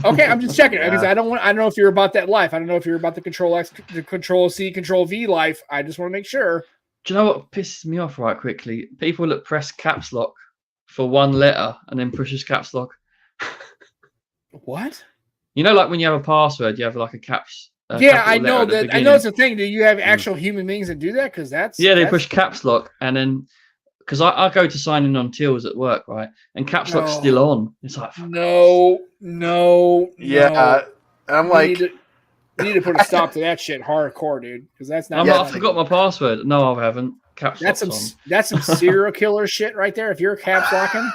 S1: Okay, I'm just checking because I don't know if you're about that life. I don't know if you're about the Control X, the Control C, Control V life. I just want to make sure.
S2: Do you know what pisses me off right quickly? People that press caps lock for one letter and then pushes caps lock.
S1: What?
S2: You know, like when you have a password, you have like a caps.
S1: Yeah, I know that. I know it's a thing. Do you have actual human beings that do that? Because
S2: they push caps lock and then. Because I go to sign in on Tills at work, right? And caps lock's still on. It's like
S1: no.
S3: Yeah, I'm like,
S1: we need to put a stop to that shit hardcore, dude. Because that's not.
S2: I forgot my password. No, I haven't. Caps lock's on.
S1: That's some serial killer shit right there. If you're caps locking,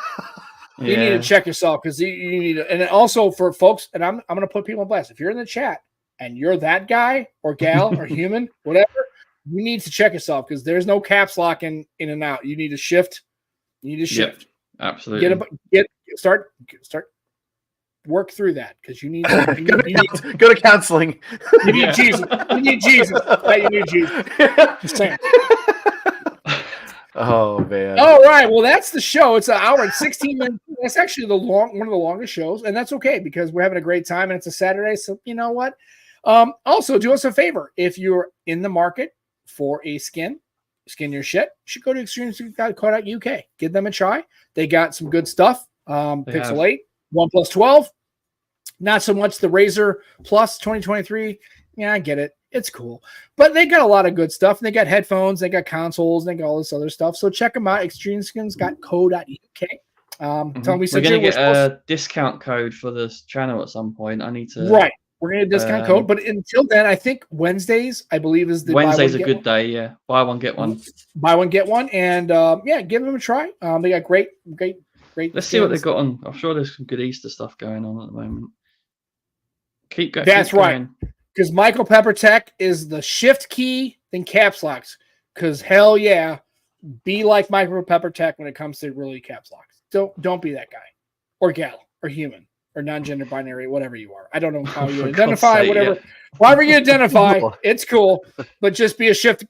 S1: you need to check yourself because you need to. And then also for folks, and I'm going to put people on blast. If you're in the chat and you're that guy or gal or human, whatever. You need to check yourself because there's no caps locking in and out. You need to shift.
S2: Yep, absolutely.
S1: Start work through that because you need
S3: go to counseling.
S1: You need Jesus. You need Jesus. You need Jesus. Just saying.
S3: Oh man.
S1: All right. Well, that's the show. It's an hour and 16 minutes. That's actually one of the longest shows, and that's okay because we're having a great time and it's a Saturday. So you know what? Also, do us a favor if you're in the market for a skin your shit, you should go to extreme.co.uk. Give them a try. They got some good stuff. Pixel 8, OnePlus 12. Not so much the Razer Plus 2023. Yeah, I get it. It's cool. But they got a lot of good stuff. They got headphones, they got consoles, they got all this other stuff. So check them out. Extremeskins.co.uk. Tell me
S2: we're going to get a discount code for this channel at some point. I need to.
S1: Right. We're going to discount code, but until then, I think Wednesdays, I believe, is the
S2: Wednesday's a good day. Yeah, buy one get one.
S1: Buy one get one, and give them a try. They got great.
S2: Let's see what they've got on. I'm sure there's some good Easter stuff going on at the moment. Keep going.
S1: That's right, because Michael Pepper Tech is the shift key then caps locks. Because hell yeah, be like Michael Pepper Tech when it comes to really caps locks. Don't be that guy or gal or human. Or non-gender binary, whatever you are. I don't know how you identify, however you identify, it's cool. But just be a shift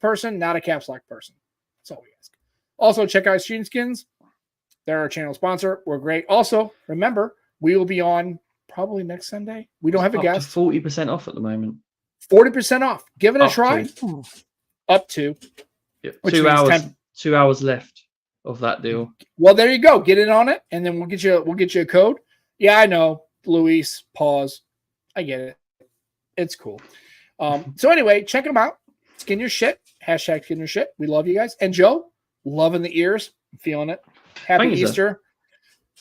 S1: person, not a caps lock person. That's all we ask. Also, check out Extreme Skins. They're our channel sponsor. We're great. Also, remember, we will be on probably next Sunday. We don't have a guest.
S2: 40% off at the moment.
S1: 40% off. Give it a try. Up to.
S2: Yep. 2 hours left of that deal.
S1: Well, there you go. Get in on it, and then we'll get you a code. Yeah, I know, Luis. Pause. I get it. It's cool. So anyway, check them out. Skin your shit. Hashtag skin your shit. We love you guys. And Joe, loving the ears. I'm feeling it. Happy Easter.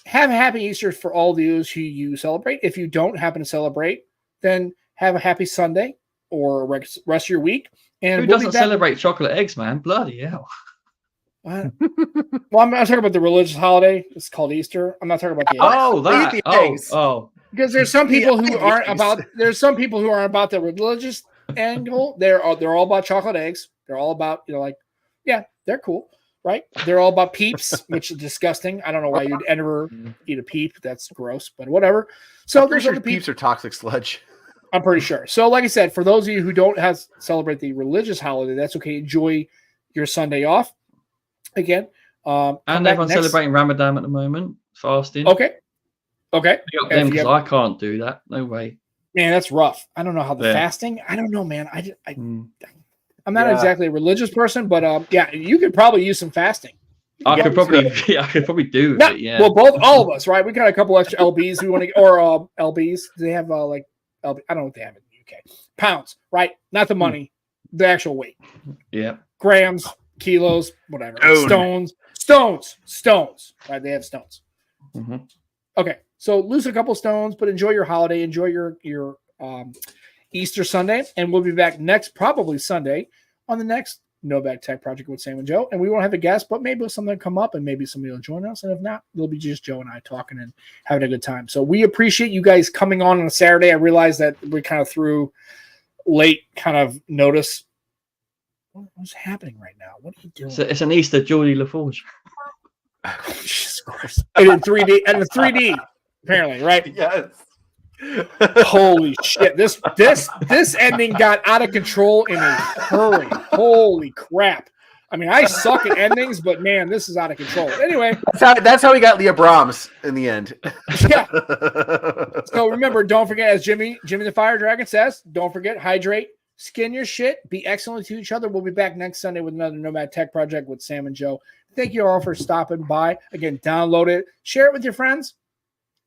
S1: Have a happy Easter for all those who you celebrate. If you don't happen to celebrate, then have a happy Sunday or rest of your week. And
S2: who doesn't celebrate chocolate eggs, man? Bloody hell.
S1: Well, I'm not talking about the religious holiday. It's called Easter. I'm not talking about the eggs. Because there's some people who aren't about. There's some people who aren't about the religious angle. They're all about chocolate eggs. They're all about they're cool, right? They're all about peeps, which is disgusting. I don't know why you'd ever eat a peep. That's gross, but whatever. So there's other
S3: peeps are toxic sludge.
S1: I'm pretty sure. So, like I said, for those of you who don't celebrate the religious holiday, that's okay. Enjoy your Sunday off. Again,
S2: and everyone's celebrating Ramadan at the moment, fasting.
S1: Okay.
S2: Because I can't do that. No way.
S1: Man, that's rough. I don't know how the fasting. I don't know, man. I'm not exactly a religious person, but you could probably use some fasting.
S2: I could probably do it. Yeah.
S1: Well, all of us, right? We got a couple extra lbs we want to, or lbs. Do they have LB? I don't know what they have in the UK. Pounds, right? Not the money, the actual weight.
S2: Yeah.
S1: Grams. Kilos, whatever. Stones. Right? They have stones. Okay, so lose a couple stones, but enjoy your holiday. Enjoy your Easter Sunday, and we'll be back probably Sunday, on the next Nomad Tech Project with Sam and Joe. And we won't have a guest, but maybe something will come up and maybe somebody will join us. And if not, it'll be just Joe and I talking and having a good time. So we appreciate you guys coming on a Saturday. I realize that we kind of threw late kind of notice. What's happening right now? What are you doing?
S2: It's an Easter Geordie LaForge.
S1: Jesus Christ. And in 3D, and the 3D, apparently, right?
S3: Yes.
S1: Holy shit. This ending got out of control in a hurry. Holy crap. I mean, I suck at endings, but man, this is out of control. Anyway.
S3: That's how we got Leah Brahms in the end.
S1: Yeah. So remember, don't forget, as Jimmy the Fire Dragon says, don't forget, hydrate, skin your shit, be excellent to each other. We'll be back next Sunday with another Nomad Tech Project with Sam and Joe. Thank you all for stopping by. Again, download it, share it with your friends,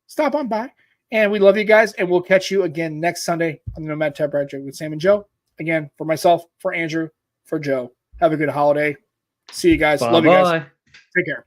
S1: stop on by. And we love you guys, and we'll catch you again next Sunday on the Nomad Tech Project with Sam and Joe. Again, for myself, for Andrew, for Joe. Have a good holiday. See you guys.
S2: Bye-bye.
S1: Love you guys. Take care.